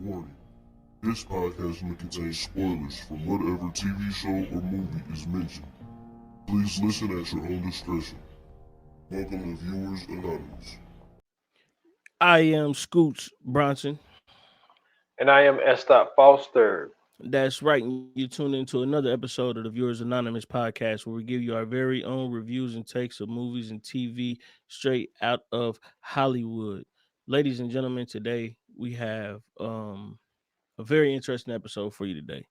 Warning. This podcast may contain spoilers from whatever TV show or movie is mentioned. Please listen at your own discretion. Welcome to Viewers Anonymous. I am Scoots Bronson. And I am S. Foster. That's right. You tune into another episode of the Viewers Anonymous podcast where we give you our very own reviews and takes of movies and TV straight out of Hollywood. Ladies and gentlemen, today we have a very interesting episode for you today.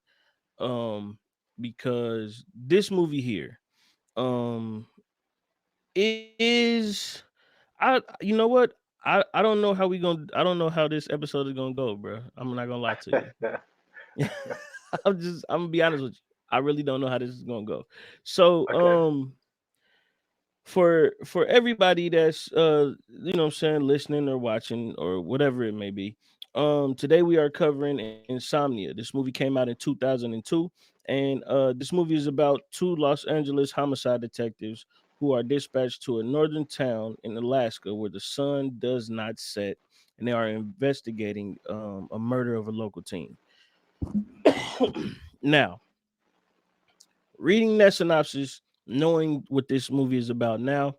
Because this movie here is I you know what? I don't know how I don't know how this episode is gonna go, bro. I'm not gonna lie to you. I'm gonna be honest with you. I really don't know how this is gonna go. So Okay. for everybody that's you know what I'm saying, listening or watching or whatever it may be, today we are covering Insomnia. This movie came out in 2002, and this movie is about two Los Angeles homicide detectives who are dispatched to a northern town in Alaska where the sun does not set, and they are investigating a murder of a local teen. Now, reading that synopsis, knowing what this movie is about now,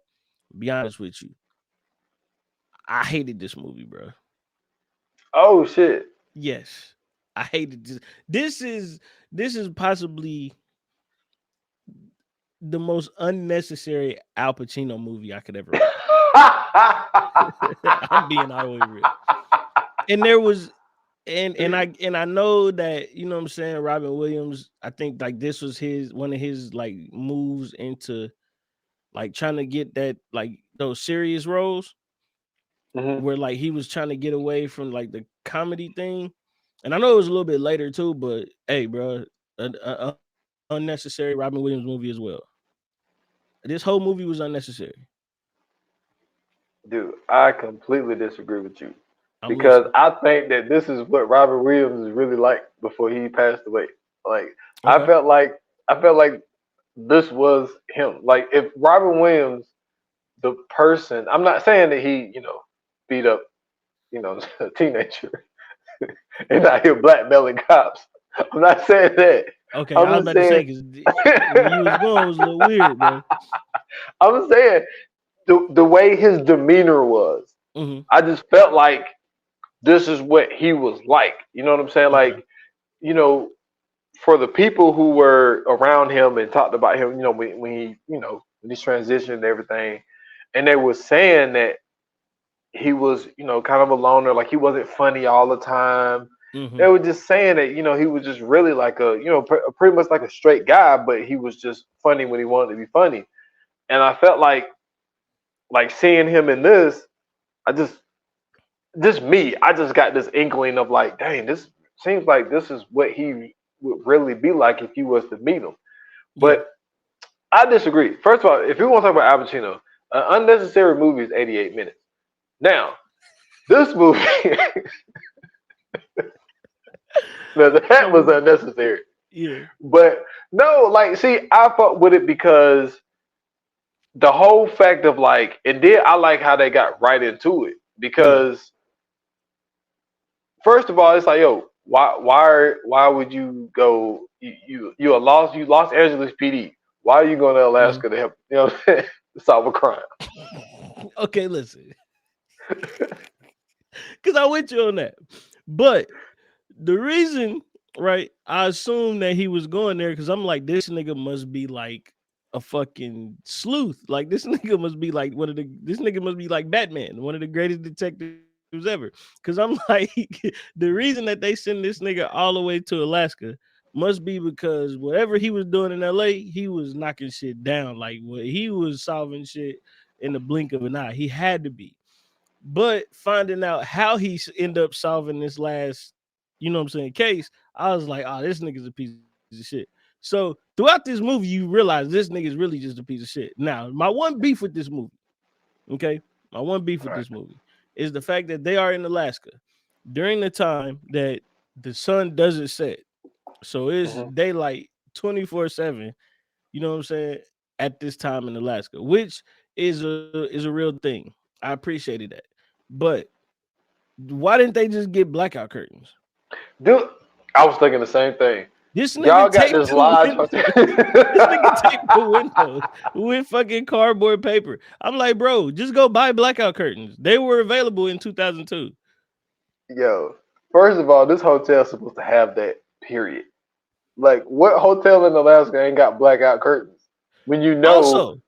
be honest with you, I hated this movie, bro. Oh shit. Yes, I hated this. This is possibly the most unnecessary Al Pacino movie I could ever watch. I'm being all the way real. And there was and I know that, you know what I'm saying, Robin Williams, I think like this was his one of his like moves into like trying to get that like those serious roles hmm where like he was trying to get away from like the comedy thing. And I know it was a little bit later too, but hey, bro, a unnecessary Robin Williams movie as well. This whole movie was unnecessary. Dude, I completely disagree with you I'm because listening. I think that this is what Robert Williams is really like before he passed away. Like I Okay. felt like I felt like this was him. Like if Robert Williams, the person, I'm not saying that he, beat up, a teenager and out here blackmailing cops. I'm not saying that. Okay, I was I'm just about to say saying because where you was going was a little weird, bro. I'm saying the way his demeanor was, Hmm. I just felt like this is what he was like. You know what I'm saying? Okay. Like, you know, for the people who were around him and talked about him, when he, when he's transitioned and everything, and they were saying that he was, kind of a loner, like he wasn't funny all the time. Hmm. They were just saying that, he was just really like pretty much like a straight guy, but he was just funny when he wanted to be funny. And I felt like seeing him in this, I just me, I just got this inkling of like, dang, this seems like this is what he would really be like if you was to meet him. Yeah. But I disagree. First of all, if you want to talk about Al Pacino, an unnecessary movie is 88 minutes. Now, this movie, now that was Um, unnecessary. yeah. But no, like, see, I fought with it because the whole fact of like, and then I like how they got right into it Yeah. because first of all, it's like, yo, why would you go? You lost Angeles PD. Why are you going to Hmm. Alaska to help? Solve a crime. Okay, listen, because I went you on that, but the reason, right? I assumed that he was going there because I'm like, this nigga must be like a fucking sleuth. Like this nigga must be like this nigga must be like Batman, one of the greatest detectives ever. Cause I'm like, the reason that they send this nigga all the way to Alaska must be because whatever he was doing in LA, he was knocking shit down. Like what he was solving shit in the blink of an eye. He had to be. But finding out how he end up solving this last, you know what I'm saying, case, I was like, oh, this nigga's a piece of shit. So throughout this movie, you realize this nigga's really just a piece of shit. Now, my one beef with this movie, okay, my one beef with All right. this movie is the fact that they are in Alaska during the time that the sun doesn't set. So it's hmm daylight 24/7, you know what I'm saying, at this time in Alaska, which is a real thing. I appreciated that. But why didn't they just get blackout curtains? Dude, I was thinking the same thing. This Y'all nigga got taped this the large window. hotel. This nigga taped the windows with fucking cardboard paper. I'm like, bro, just go buy blackout curtains. They were available in 2002. Yo, first of all, this hotel's supposed to have that. Period. Like, what hotel in Alaska ain't got blackout curtains? When you know, Also,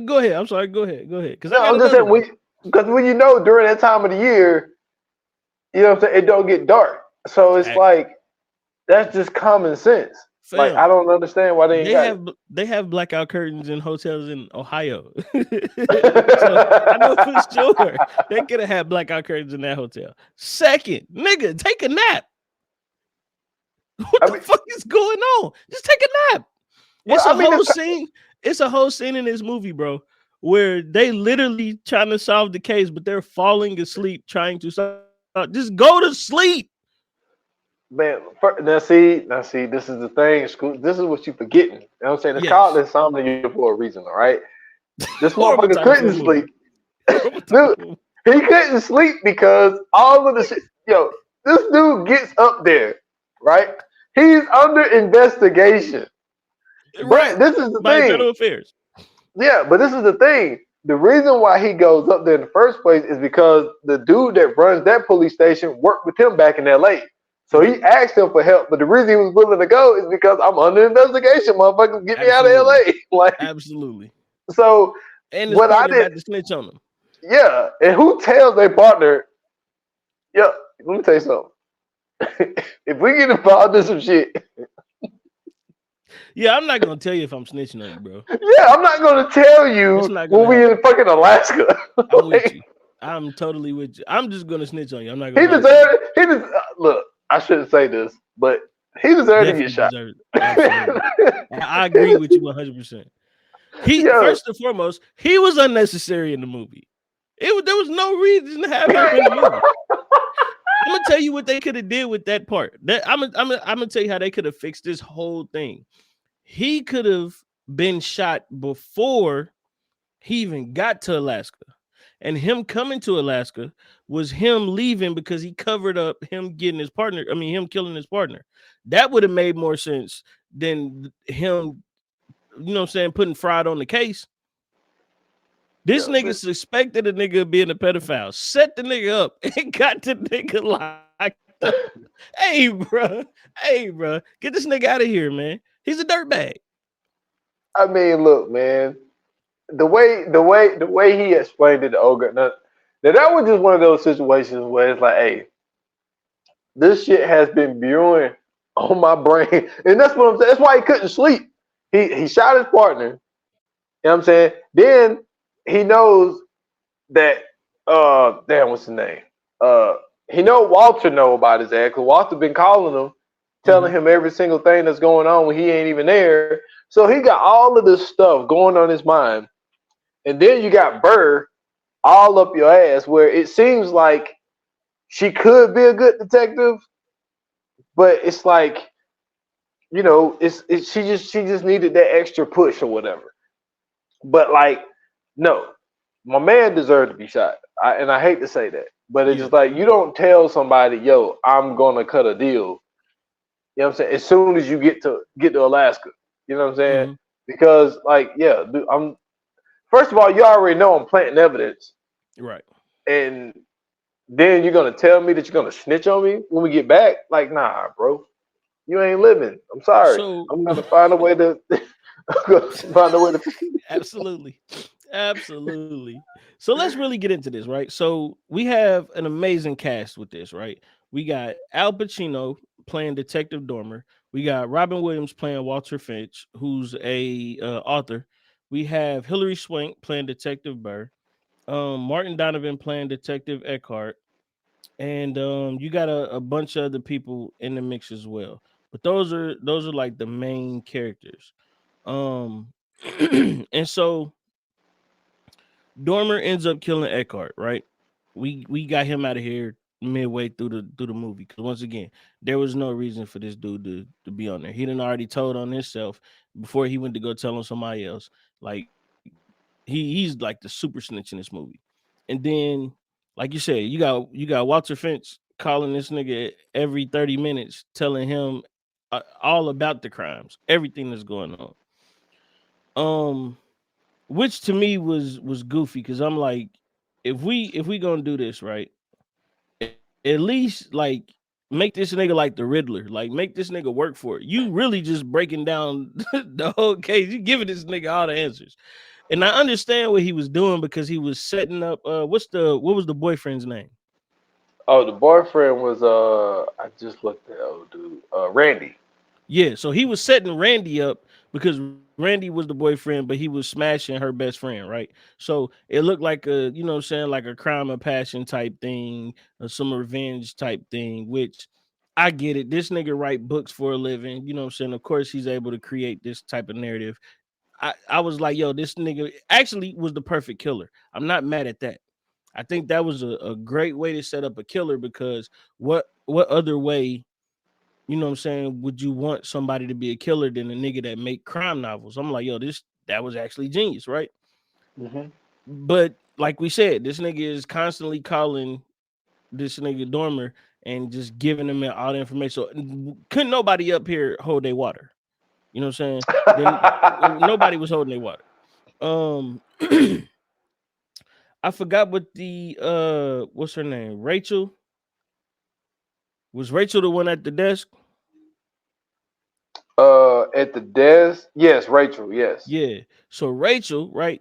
go ahead. I'm sorry. Go ahead. Go ahead. Because I no, got I'm just another saying, one. because when you know during that time of the year, you know what I'm saying, it don't get dark. So it's Act- like that's just common sense. Like, I Fam, don't understand why they ain't got they have blackout curtains in hotels in Ohio. So I know for it. sure they could have had blackout curtains in that hotel. Second, nigga, take a nap. What I the mean, fuck is going on? Just take a nap. well, It's I a mean, whole scene. It's a whole scene in this movie, bro, where they literally trying to solve the case, but they're falling asleep trying to solve. Just go to sleep. man. Now see, this is the thing. School. This is what you forgetting. You know what I'm saying? It's called Yes. insomnia for a reason, all right? This Horrible motherfucker title for a couldn't movie. sleep. Horrible title Dude, for a movie. he couldn't sleep because all of the shit. Yo, this dude gets up there, right? He's under investigation. Right. But this is the By thing. internal affairs. Yeah, but this is the thing. The reason why he goes up there in the first place is because the dude that runs that police station worked with him back in LA. So Right. he asked him for help, but the reason he was willing to go is because I'm under investigation, motherfuckers. Get me out of Absolutely. LA. Like, Absolutely. so And his what I partner did, about to snitch on him. yeah. And who tells their partner, yeah, let me tell you something. If we get involved in some shit, Yeah, I'm not gonna tell you if I'm snitching on you, bro. yeah, I'm not gonna tell That's you not when gonna we happen. in fucking Alaska. I'm with Like, you. I'm totally with you. I'm just gonna snitch on you. I'm not he gonna lie to you. deserved it. He just look. I shouldn't say this, but he deserved to get Definitely shot. deserves it. Absolutely. I agree with you 100%. He Yo, first and foremost, he was unnecessary in the movie. There was no reason to have him in the movie. I'm gonna tell you what they could have did with that part. I'm gonna tell you how they could have fixed this whole thing. He could have been shot before he even got to Alaska. And him coming to Alaska was him leaving because he covered up him getting his partner. I mean, him killing his partner. That would have made more sense than him, you know what I'm saying, putting Fried on the case. This yo, nigga suspected a nigga of being a pedophile, set the nigga up, and got the nigga locked up. Hey, bro, get this nigga out of here, man. He's a dirtbag. I mean, look, man. The way he explained it to Olga. Now that was just one of those situations where it's like, hey, this shit has been brewing on my brain, and that's what I'm saying. That's why he couldn't sleep. He shot his partner. You know what I'm saying? Then he knows that damn, what's his name? Uh he know Walter know about his ass because Walter been calling him, telling Mhm. him every single thing that's going on when he ain't even there. So he got all of this stuff going on his mind. And then you got Burr all up your ass where it seems like she could be a good detective, but it's like, she just needed that extra push or whatever. But like, no, my man deserved to be shot. And I hate to say that, but it's Yeah. just like you don't tell somebody, yo, I'm gonna cut a deal. You know what I'm saying? As soon as you get to Alaska, you know what I'm saying? Mhm. Because like, yeah, dude, I'm first of all, you already know I'm planting evidence, Right. and then you're gonna tell me that you're gonna snitch on me when we get back? Like, nah, bro, you ain't living. I'm sorry. So I'm gonna find a way to. I'm gonna find a way to. absolutely. Absolutely. So let's really get into this, right? So we have an amazing cast with this, right? We got Al Pacino playing Detective Dormer. We got Robin Williams playing Walter Finch, who's a author. We have Hilary Swank playing Detective Burr. Martin Donovan playing Detective Eckhart. And you got a bunch of other people in the mix as well. But those are like the main characters. Um and so Dormer ends up killing Eckhart, right? We got him out of here midway through the movie because once again, there was no reason for this dude to be on there. He done already told on himself before he went to go tell on somebody else. Like he's like the super snitch in this movie. And then, like you said, you got Walter Finch calling this nigga every 30 minutes, telling him all about the crimes, everything that's going on. Which to me was goofy because I'm like, if we gonna do this right, at least like make this nigga like the Riddler, like make this nigga work for it. You really just breaking down the whole case. You giving this nigga all the answers, and I understand what he was doing because he was setting up. What was the boyfriend's name? Oh, the boyfriend was I just looked at old dude, Randy. Yeah, so he was setting Randy up because Randy was the boyfriend, but he was smashing her best friend, right? So it looked like a, you know what I'm saying, like a crime of passion type thing, or some revenge type thing, which I get it. This nigga write books for a living, you know what I'm saying? Of course, he's able to create this type of narrative. I was like, yo, this nigga actually was the perfect killer. I'm not mad at that. I think that was a great way to set up a killer because what other way, you know what I'm saying, would you want somebody to be a killer than a nigga that make crime novels? I'm like, yo, that was actually genius, right? Mm-hmm. But like we said, this nigga is constantly calling this nigga Dormer and just giving him all the information. So couldn't nobody up here hold their water? You know what I'm saying? Then nobody was holding their water. I forgot what the what's her name? Rachel. Was Rachel the one at the desk? At the desk, yes, Rachel, yes. Yeah. So Rachel, right?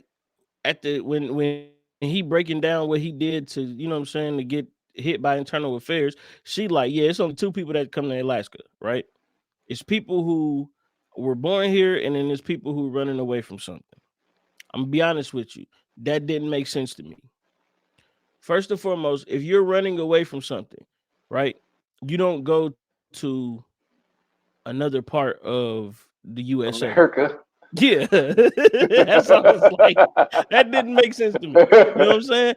At the when he breaking down what he did to, you know what I'm saying, to get hit by internal affairs, she like, yeah, it's only two people that come to Alaska, right? It's people who were born here, and then there's people who running away from something. I'm gonna be honest with you, that didn't make sense to me. First and foremost, if you're running away from something, right, you don't go to another part of the USA. America. Yeah, that's all. I was like, that didn't make sense to me. You know what I'm saying?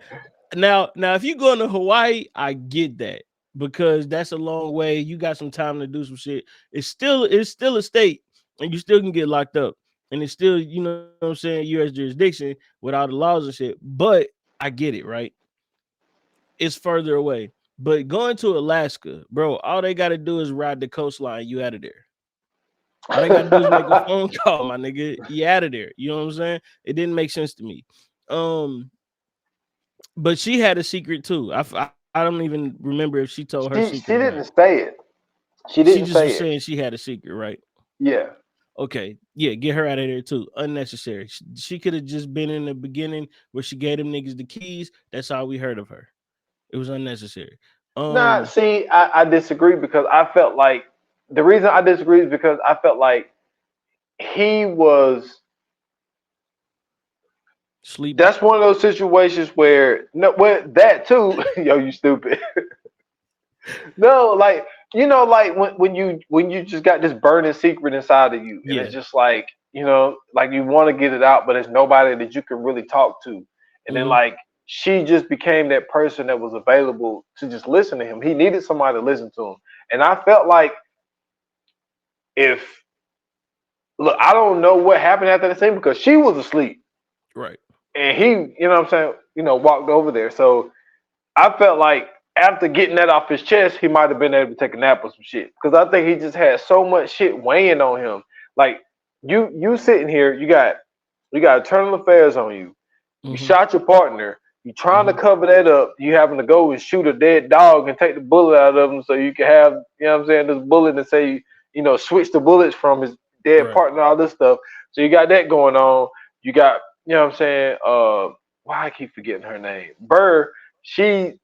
Now, if you going to Hawaii, I get that because that's a long way. You got some time to do some shit. It's still a state, and you still can get locked up, and it's still, you know what I'm saying, U.S. jurisdiction with all the laws and shit. But I get it, right? It's further away. But going to Alaska, bro, all they got to do is ride the coastline. You out of there. All they gotta do is make a phone call, my nigga. You out of there. You know what I'm saying? It didn't make sense to me. But she had a secret too. I don't even remember if she told her She secret or didn't not. say it. She She didn't just say was it. saying she had a secret, right? Yeah. Okay, yeah, get her out of there too. Unnecessary. She could have just been in the beginning where she gave them niggas the keys. That's all we heard of her. It was unnecessary. Nah, see, I disagree because I felt like the reason I disagree is because I felt like he was. Sleepy. That's one of those situations where no, well, that too. Yo, you stupid. No, like like when you just got this burning secret inside of you, and Yeah. it's just like like you want to get it out, but there's nobody that you can really talk to, and then Mhm. like she just became that person that was available to just listen to him. He needed somebody to listen to him, and I felt like if look, I don't know what happened after the scene because she was asleep, Right. and he, what I'm saying, walked over there, so. I felt like after getting that off his chest, he might have been able to take a nap or some shit. Because I think he just had so much shit weighing on him. Like you sitting here, you got internal affairs on you. You Mhm. shot your partner. You trying to Mhm. cover that up. You having to go and shoot a dead dog and take the bullet out of him so you can have, what I'm saying, this bullet and say, switch the bullets from his dead Right. partner, all this stuff. So you got that going on. You got, what I'm saying, why I keep forgetting her name? Burr, she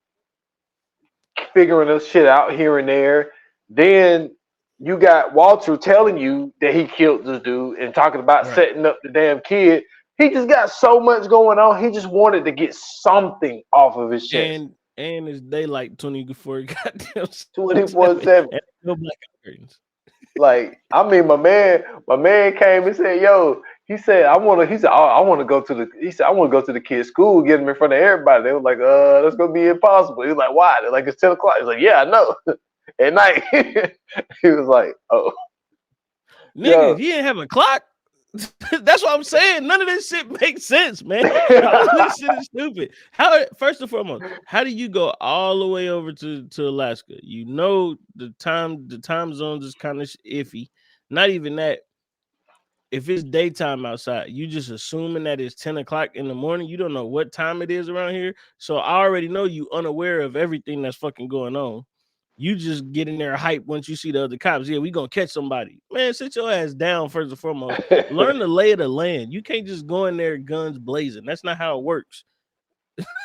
figuring this shit out here and there. Then you got Walter telling you that he killed this dude and talking about Right. setting up the damn kid. He just got so much going on. He just wanted to get something off of his chest. And it's daylight 24 goddamn 7 24/7. and no blackout curtains. Like, I mean, my man came and said, "Yo," he said, He said, "Oh, I want to go to the." He said, "I want to go to the kid's school, get him in front of everybody." They were like, that's gonna be impossible." He was like, "Why?" They're like, "It's 10 o'clock." He's like, "Yeah, I know." At night, he was like, "Oh, Nigga, yo, he didn't have a clock. That's what I'm saying. None of this shit makes sense, man. All this shit is stupid. How first and foremost, how do you go all the way over to Alaska? You know the time zones is kind of iffy. Not even that. If it's daytime outside, you just assuming that it's 10 o'clock in the morning. You don't know what time it is around here. So I already know you unaware of everything that's fucking going on. You just get in there hype once you see the other cops. Yeah, we gonna catch somebody. Man, sit your ass down first and foremost. Learn the lay of the land. You can't just go in there guns blazing. That's not how it works.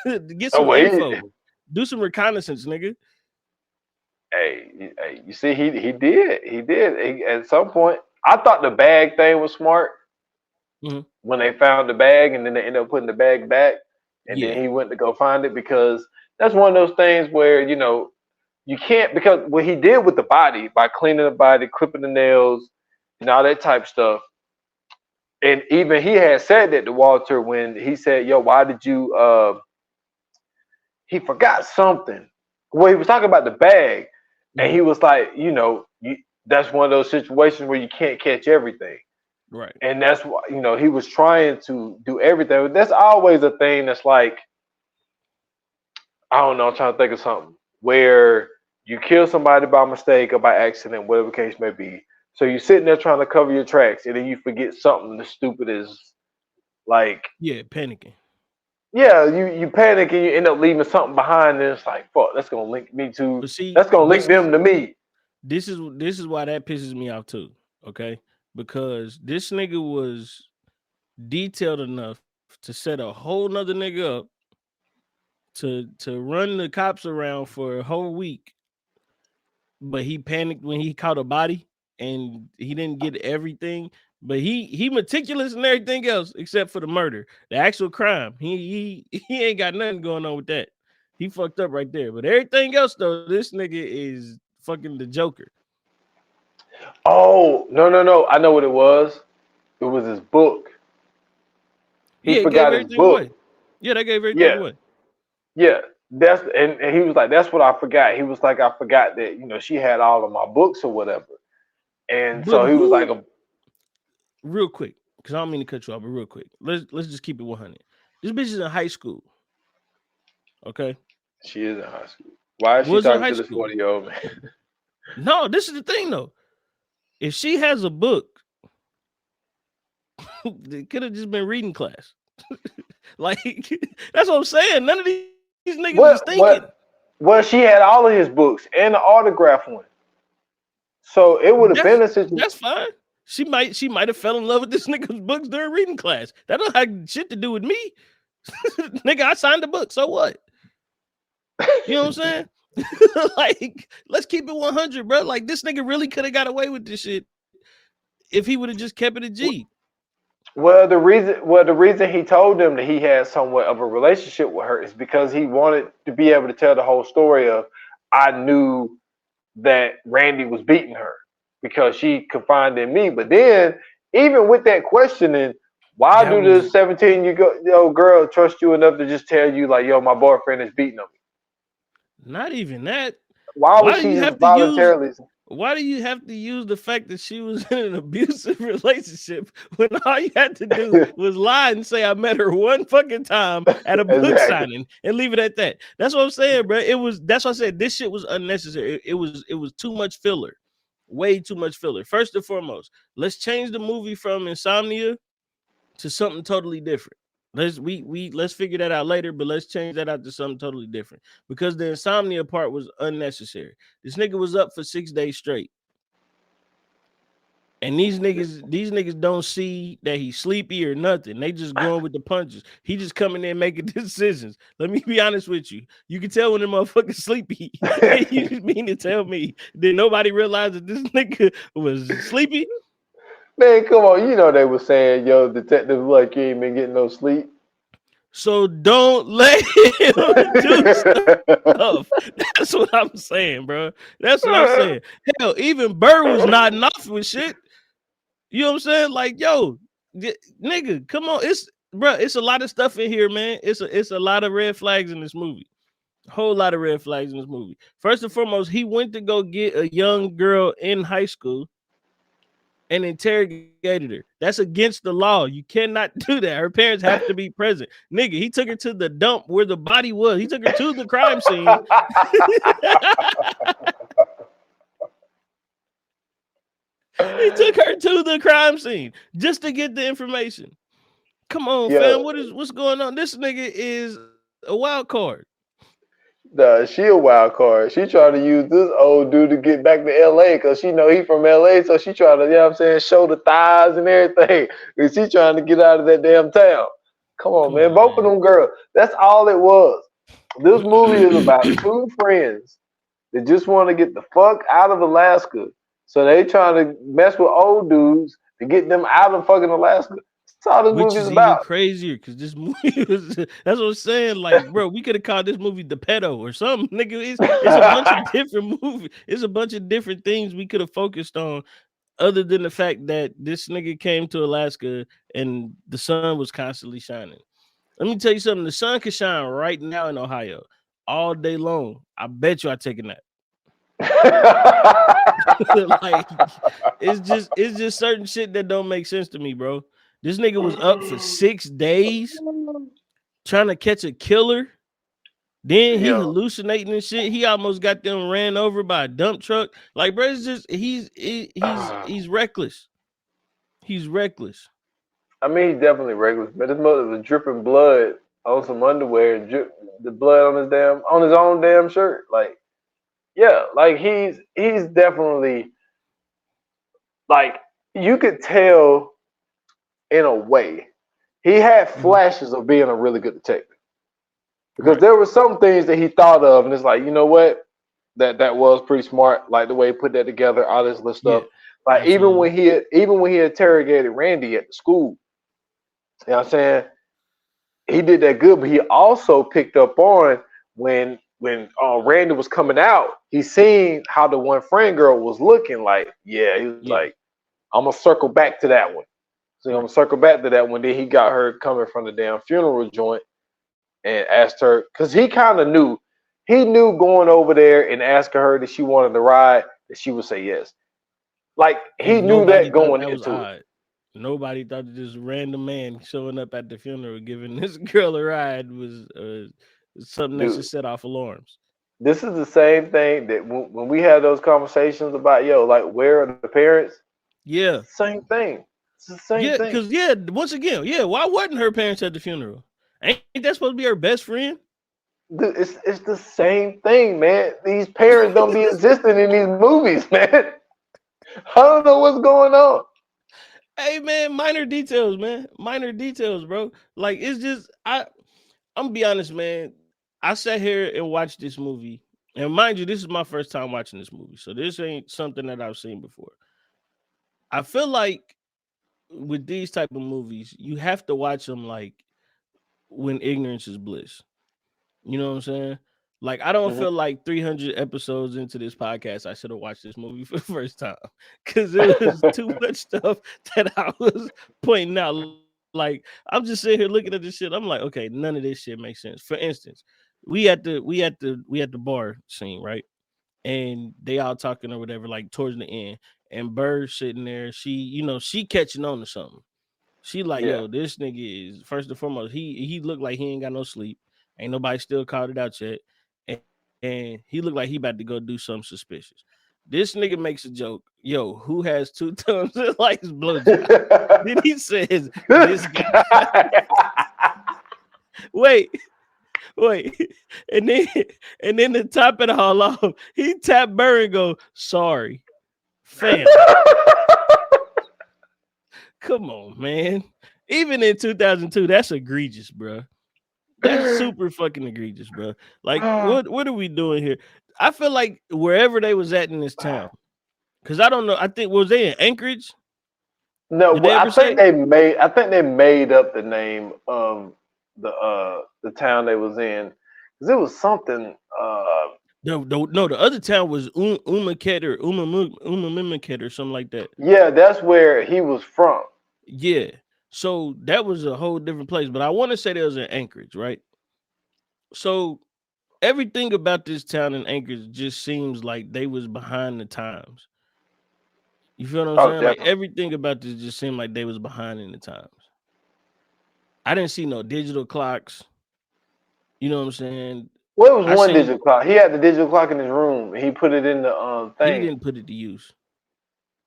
Get some info. Do some reconnaissance, nigga. Hey, you see, he did. At some point, I thought the bag thing was smart when they found the bag, and then they ended up putting the bag back, and then he went to go find it, because that's one of those things where you can't, because what he did with the body by cleaning the body, clipping the nails, and all that type of stuff. And even he had said that to Walter when he said, "Yo, why did you?" He forgot something. Well, he was talking about the bag, and he was like, that's one of those situations where you can't catch everything, right? And that's why he was trying to do everything. That's always a thing. That's like, I don't know. I'm trying to think of something where you kill somebody by mistake or by accident, whatever the case may be. So you're sitting there trying to cover your tracks, and then you forget something as stupid as, like, panicking. Yeah, you panic and you end up leaving something behind, and it's like, fuck, that's gonna link me to. That's gonna link them to me. This is why that pisses me off too. Okay, because this nigga was detailed enough to set a whole nother nigga up to run the cops around for a whole week, but he panicked when he caught a body and he didn't get everything. But he meticulous and everything else except for the murder, the actual crime. He ain't got nothing going on with that. He fucked up right there. But everything else though, this nigga is fucking the Joker. Oh no! I know what it was. It was his book. He forgot his book. Away. Yeah, that gave everything away. Yeah, and he was like, that's what I forgot. He was like, I forgot that she had all of my books or whatever. And but so he was like, real quick, because I don't mean to cut you off, but real quick, let's just keep it 100. This bitch is in high school. Okay, she is in high school. Why is she talking to this 40-year-old man? No, this is the thing though. If she has a book, it could have just been reading class. Like, that's what I'm saying. None of these niggas is thinking. Well, she had all of his books and the autograph one. So it would have been a situation. That's fine. She might have fell in love with this nigga's books during reading class. That don't have shit to do with me. Nigga, I signed the book. So what? You know what I'm saying? Like, let's keep it 100, bro. Like, this nigga really could have got away with this shit if he would have just kept it a G. Well, the reason he told them that he had somewhat of a relationship with her is because he wanted to be able to tell the whole story of, I knew that Randy was beating her because she confided in me. But then, even with that questioning, why do the 17-year-old girl trust you enough to just tell you, like, yo, my boyfriend is beating on me? Not even that. Why would she just voluntarily? Why do you have to use the fact that she was in an abusive relationship when all you had to do was lie and say I met her one fucking time at a book signing and leave it at that? That's what I'm saying, bro. That's what I said. This shit was unnecessary. It was too much filler. Way too much filler. First and foremost, let's change the movie from Insomnia to something totally different. Let's figure that out later, but let's change that out to something totally different, because the Insomnia part was unnecessary. This nigga was up for 6 days straight, and these niggas don't see that he's sleepy or nothing. They just going with the punches. He just coming in making decisions. Let me be honest with you. You can tell when the motherfucker's sleepy. You mean to tell me did nobody realize that this nigga was sleepy? Man, come on. They were saying, yo, detective, like, you ain't been getting no sleep. So don't let him do stuff. That's what I'm saying, bro. That's what I'm saying. Hell, even Burr was nodding off with shit. You know what I'm saying? Like, yo, nigga, come on. It's a lot of stuff in here, man. It's a lot of red flags in this movie. A whole lot of red flags in this movie. First and foremost, he went to go get a young girl in high school. and interrogated her. That's against the law. You cannot do that. Her parents have to be present. Nigga, he took her to the dump where the body was. He took her to the crime scene. He took her to the crime scene just to get the information. Come on, Yeah, fam. What's going on? This nigga is a wild card. nah, she a wild card. She trying to use this old dude to get back to LA because she know he from LA, so she trying to, you know what I'm saying, show the thighs and everything. And she trying to get out of that damn town. Come on, Come man. on, Both of man. them girls. That's all it was. This movie is about two friends that just want to get the fuck out of Alaska. So they trying to mess with old dudes to get them out of fucking Alaska. That's all this Which movie's is even about. crazier because this movie was, that's what I'm saying. Like, bro, we could have called this movie The Pedo or something. Nigga, it's a bunch of different movies. It's a bunch of different things we could have focused on other than the fact that this nigga came to Alaska and the sun was constantly shining. Let me tell you something. The sun can shine right now in Ohio all day long. I bet you I take a nap. Like, it's just certain shit that don't make sense to me, bro. This nigga was up for 6 days trying to catch a killer. Then he Yo, hallucinating and shit. He almost got them ran over by a dump truck. Like, bro, it's just he's reckless. He's reckless. I mean, he's definitely reckless, but his mother was dripping blood on some underwear and drip the blood on his own damn shirt. Like, yeah, like he's definitely like you could tell in a way he had Mhm. flashes of being a really good detective because Right. there were some things that he thought of, and it's like, you know what, that was pretty smart, like the way he put that together, all this little Yeah. stuff. Like Absolutely. even when he interrogated Randy at the school, you know what I'm saying? He did that good, but he also picked up on when Randy was coming out, he seen how the one friend girl was looking like, yeah, he was Yeah. like, I'm gonna circle back to that one. So I'm Right. gonna circle back to that one. Then he got her coming from the damn funeral joint and asked her because he kind of knew. He knew going over there and asking her that she wanted to ride that she would say yes. Like he And knew nobody that thought going that was into it. odd. Nobody thought that this random man showing up at the funeral giving this girl a ride was something that should Dude, set off alarms. this is the same thing that when we had those conversations about, yo, like, where are the parents? Yeah. Same thing. It's the same Yeah, thing. because yeah, once again, yeah, why wasn't her parents at the funeral? Ain't that supposed to be her best friend? Dude, it's the same thing, man. These parents don't be existing in these movies, man. I don't know what's going on. Hey man, minor details, man. Minor details, bro. Like it's just I'm gonna be honest, man. I sat here and watched this movie. And mind you, this is my first time watching this movie. So this ain't something that I've seen before. I feel like with these type of movies, you have to watch them like when ignorance is bliss. You know what I'm saying? Like I don't Mhm. feel like 300 episodes into this podcast I should have watched this movie for the first time because it was too much stuff that I was pointing out. Like I'm just sitting here looking at this shit. I'm like, okay, none of this shit makes sense. For instance, we at the bar scene, right? And they all talking or whatever, like towards the end. And Bird sitting there, she catching on to something. She like, Yeah. yo, this nigga is first and foremost. He looked like he ain't got no sleep. Ain't nobody still called it out yet, and he looked like he about to go do something suspicious. This nigga makes a joke, yo, who has two thumbs like his blowjob? Then he says, This this guy. guy. Wait, wait, and then to top it all off, he tapped Burr and go, sorry, fam. Come on, man. Even in 2002, that's egregious, bro. That's super fucking egregious, bro. Like, what are we doing here? I feel like wherever they was at in this town, because I don't know. I think was they in Anchorage? No, Did they well, ever say? I think they made up the name of the town they was in because it was something. No, the other town was Umaket or Umamimaket or something like that. Yeah, that's where he was from. Yeah. So that was a whole different place, but I want to say there was in Anchorage, right? So everything about this town in Anchorage just seems like they was behind the times. You feel what I'm Oh, saying? Like definitely. everything about this just seemed like they was behind in the times. I didn't see no digital clocks. You know what I'm saying? Well, it was I one seen digital clock. He had the digital clock in his room. He put it in the he thing. didn't put it to use.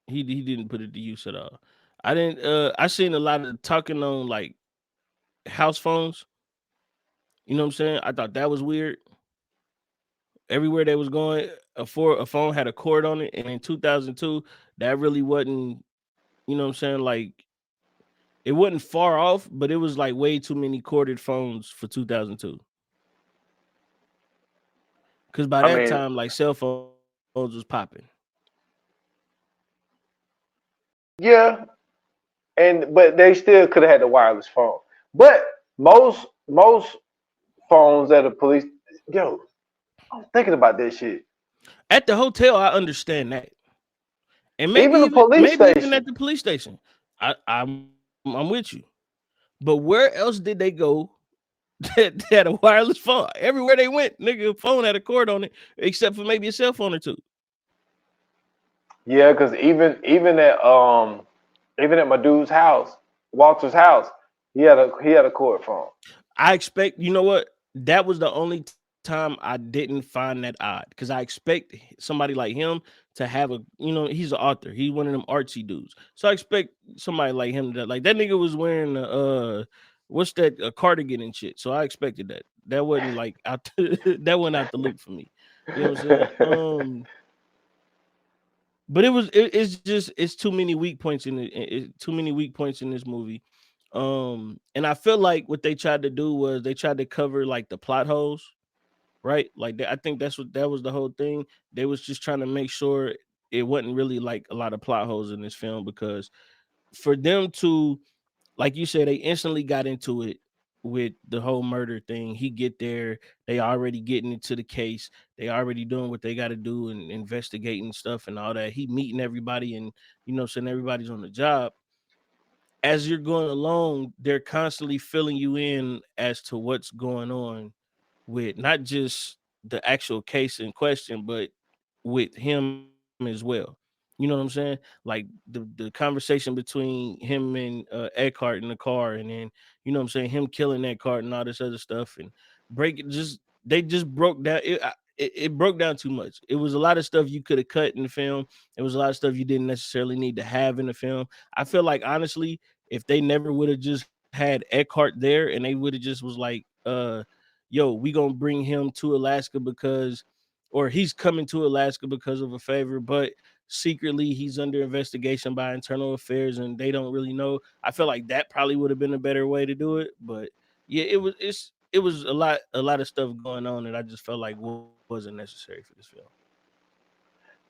He didn't put it to use at all. I didn't. I seen a lot of talking on like house phones. You know what I'm saying? I thought that was weird. Everywhere they was going, a phone had a cord on it, and in 2002, that really wasn't. You know what I'm saying? Like it wasn't far off, but it was like way too many corded phones for 2002. Because by I that mean, time, like cell phones was popping. yeah, and but they still could have had the wireless phone. But most phones at the police, yo, I'm thinking about this shit. At the hotel, I understand that, and Even the police maybe even station. at the police station, I'm with you. But where else did they go that had a wireless phone? Everywhere they went, nigga, phone had a cord on it, except for maybe a cell phone or two. Yeah, because even at my dude's house, Walter's house, he had a cord phone. I expect, you know what? That was the only time I didn't find that odd because I expect somebody like him to have a, he's an author. He's one of them artsy dudes. So I expect somebody like him to like that nigga was wearing what's that a cardigan and shit. So I expected that. That wasn't like out that went out the loop for me. You know what I'm saying? But it's just it's too many weak points in too many weak points in this movie. And I feel like what they tried to do was they tried to cover like the plot holes, right? Like I think that's what that was the whole thing. They was just trying to make sure it wasn't really like a lot of plot holes in this film because for them to, like you said, they instantly got into it with the whole murder thing. He get there, they already getting into the case, they already doing what they got to do and investigating stuff and all that. He meeting everybody and saying everybody's on the job. As you're going along, they're constantly filling you in as to what's going on with not just the actual case in question, but with him as well. You know what I'm saying? Like the conversation between him and Eckhart in the car, and then what I'm saying, him killing Eckhart and all this other stuff, and break it. Just they just broke down. It broke down too much. It was a lot of stuff you could have cut in the film. It was a lot of stuff you didn't necessarily need to have in the film. I feel like honestly, if they never would have just had Eckhart there and they would have just was like, yo, we gonna bring him to Alaska because, or he's coming to Alaska because of a favor, but secretly he's under investigation by internal affairs and they don't really know. I feel like that probably would have been a better way to do it. But yeah, it was a lot of stuff going on that I just felt like wasn't necessary for this film.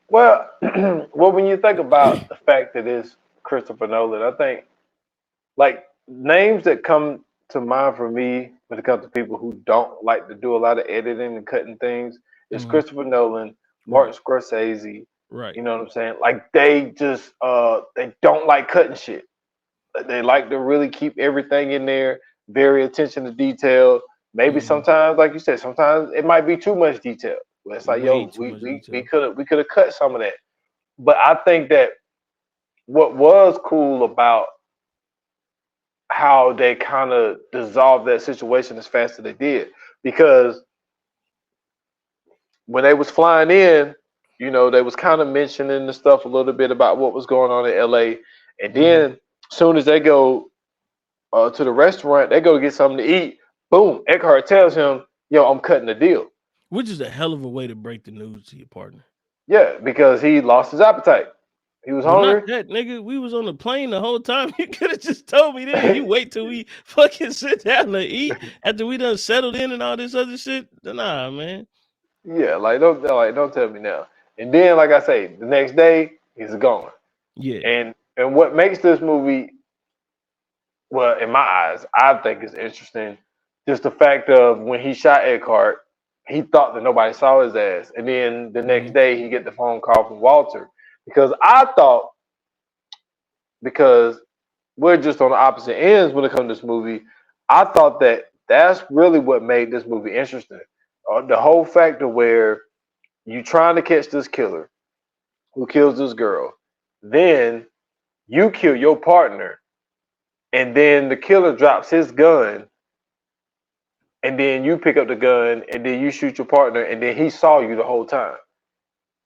Well, well, when you think about the fact that it's Christopher Nolan, I think like names that come to mind for me when it comes to people who don't like to do a lot of editing and cutting things is Mhm. Christopher Nolan, Right, Martin Scorsese. right. You know what I'm saying? Like they just they don't like cutting shit. They like to really keep everything in there, very attention to detail. Maybe Mhm. sometimes, like you said, sometimes it might be too much detail. Where it's like, Way yo, too we much we we detail. could have we could have cut some of that. But I think that what was cool about how they kind of dissolved that situation as fast as they did, because when they was flying in, they was kind of mentioning the stuff a little bit about what was going on in LA, and Mhm. then as soon as they go to the restaurant, they go get something to eat. Boom, Eckhart tells him, "Yo, I'm cutting the deal." Which is a hell of a way to break the news to your partner. Yeah, because he lost his appetite. He was Well, not hungry. that, nigga. We was on the plane the whole time. You could have just told me then. You wait till we fucking sit down and eat after we done settled in and all this other shit. Nah, man. Yeah, like don't tell me now. And then, like I say, the next day he's gone. Yeah. And what makes this movie, well, in my eyes, I think is interesting, just the fact of when he shot Eckhart, he thought that nobody saw his ass, and then the next Mhm. day he get the phone call from Walter, because I thought, because we're just on the opposite ends when it comes to this movie, I thought that that's really what made this movie interesting. The whole factor where you trying to catch this killer who kills this girl, then you kill your partner, and then the killer drops his gun, and then you pick up the gun, and then you shoot your partner, and then he saw you the whole time.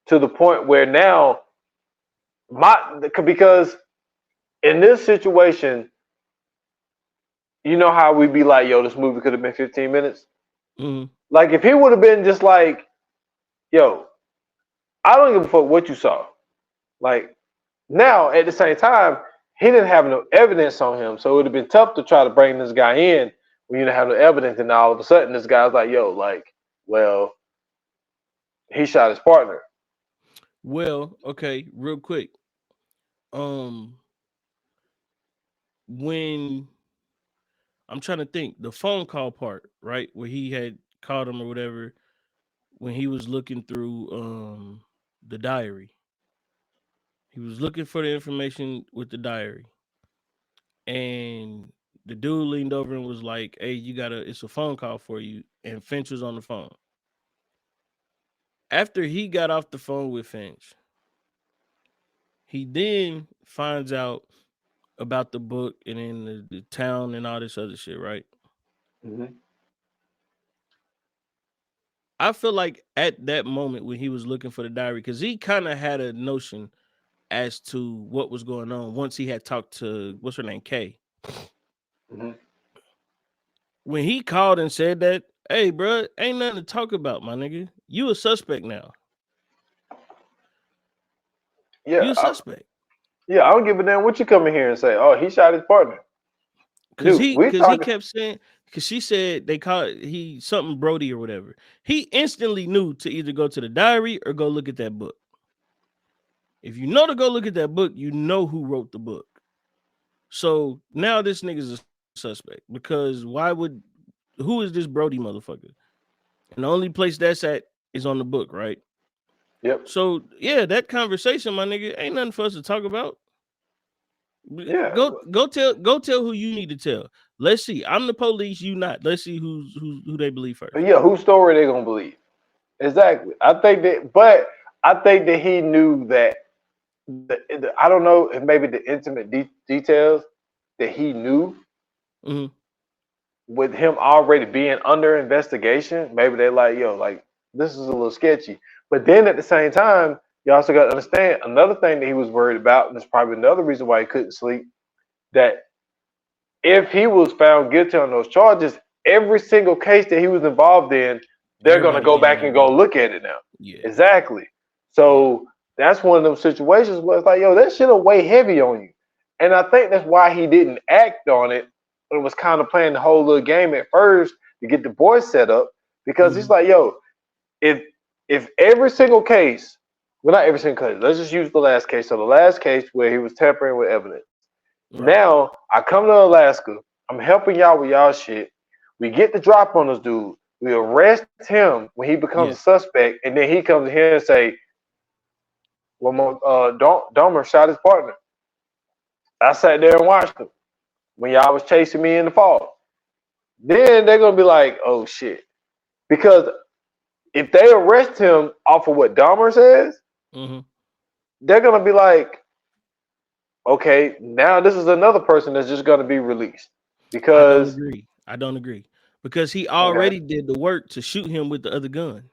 To the point where now, because in this situation, you know how we be like, yo, this movie could have been 15 minutes? Mm-hmm. Like, if he would have been just like, yo, I don't give a fuck what you saw. Like, now, at the same time, he didn't have no evidence on him, so it would have been tough to try to bring this guy in when you didn't have no evidence, and all of a sudden, this guy's like, yo, like, well, he shot his partner. Well, okay, real quick. When I'm trying to think, the phone call part, right, where he had called him or whatever, when he was looking through the diary. He was looking for the information with the diary. And the dude leaned over and was like, "Hey, it's a phone call for you." And Finch was on the phone. After he got off the phone with Finch, he then finds out about the book and then the town and all this other shit, right? Mm-hmm. I feel like at that moment when he was looking for the diary, because he kind of had a notion as to what was going on once he had talked to, what's her name, Kay. Mm-hmm. When he called and said that, hey, bro, ain't nothing to talk about, my nigga. You a suspect now. Yeah, You a suspect. I don't give a damn what you come in here and say. Oh, he shot his partner. Because he kept saying, because she said they called he something Brody or whatever. He instantly knew to either go to the diary or go look at that book. If you know to go look at that book, you know who wrote the book. So now this nigga's a suspect, because who is this Brody motherfucker? And the only place that's at is on the book, right? Yep. So yeah, that conversation, my nigga, ain't nothing for us to talk about. Yeah. Go tell who you need to tell. Let's see. I'm the police, you not. Let's see who they believe first. Yeah, whose story they gonna believe? Exactly. I think that he knew that. I don't know if maybe the intimate details that he knew Mm-hmm. with him already being under investigation. Maybe they're like, yo, like this is a little sketchy. But then at the same time, you also got to understand another thing that he was worried about, and it's probably another reason why he couldn't sleep. That if he was found guilty on those charges, every single case that he was involved in, they're going to go back and go look at it now. Yeah. Exactly. So that's one of those situations where it's like, yo, that shit will weigh heavy on you. And I think that's why he didn't act on it, but was kind of playing the whole little game at first to get the boys set up, because he's like, yo, if every single case, well, not every single case, let's just use the last case. So the last case where he was tampering with evidence. Right. Now I come to Alaska. I'm helping y'all with y'all shit. We get the drop on this dude. We arrest him when he becomes a suspect, and then he comes here and say, "Well, Dahmer shot his partner." I sat there and watched him when y'all was chasing me in the fall. Then they're gonna be like, "Oh shit," because if they arrest him off of what Dahmer says, they're gonna be like, okay, now this is another person that's just gonna be released. Because I don't agree. Because he already did the work to shoot him with the other gun.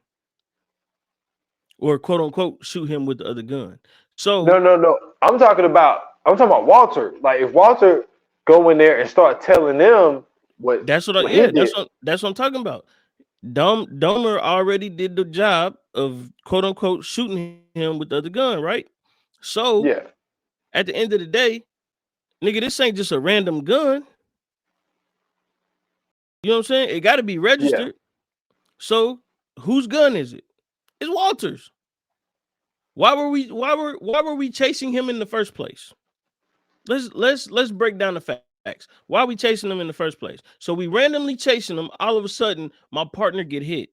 Or quote unquote shoot him with the other gun. So no. I'm talking about Walter. Like if Walter go in there and start telling them what that's what I'm talking about. Dahmer already did the job of quote unquote shooting him with the other gun, right? So at the end of the day, nigga, this ain't just a random gun. You know what I'm saying? It got to be registered. Yeah. So whose gun is it? It's Walter's. Why were we chasing him in the first place? Let's break down the facts. Why are we chasing him in the first place? So we randomly chasing him. All of a sudden, my partner get hit.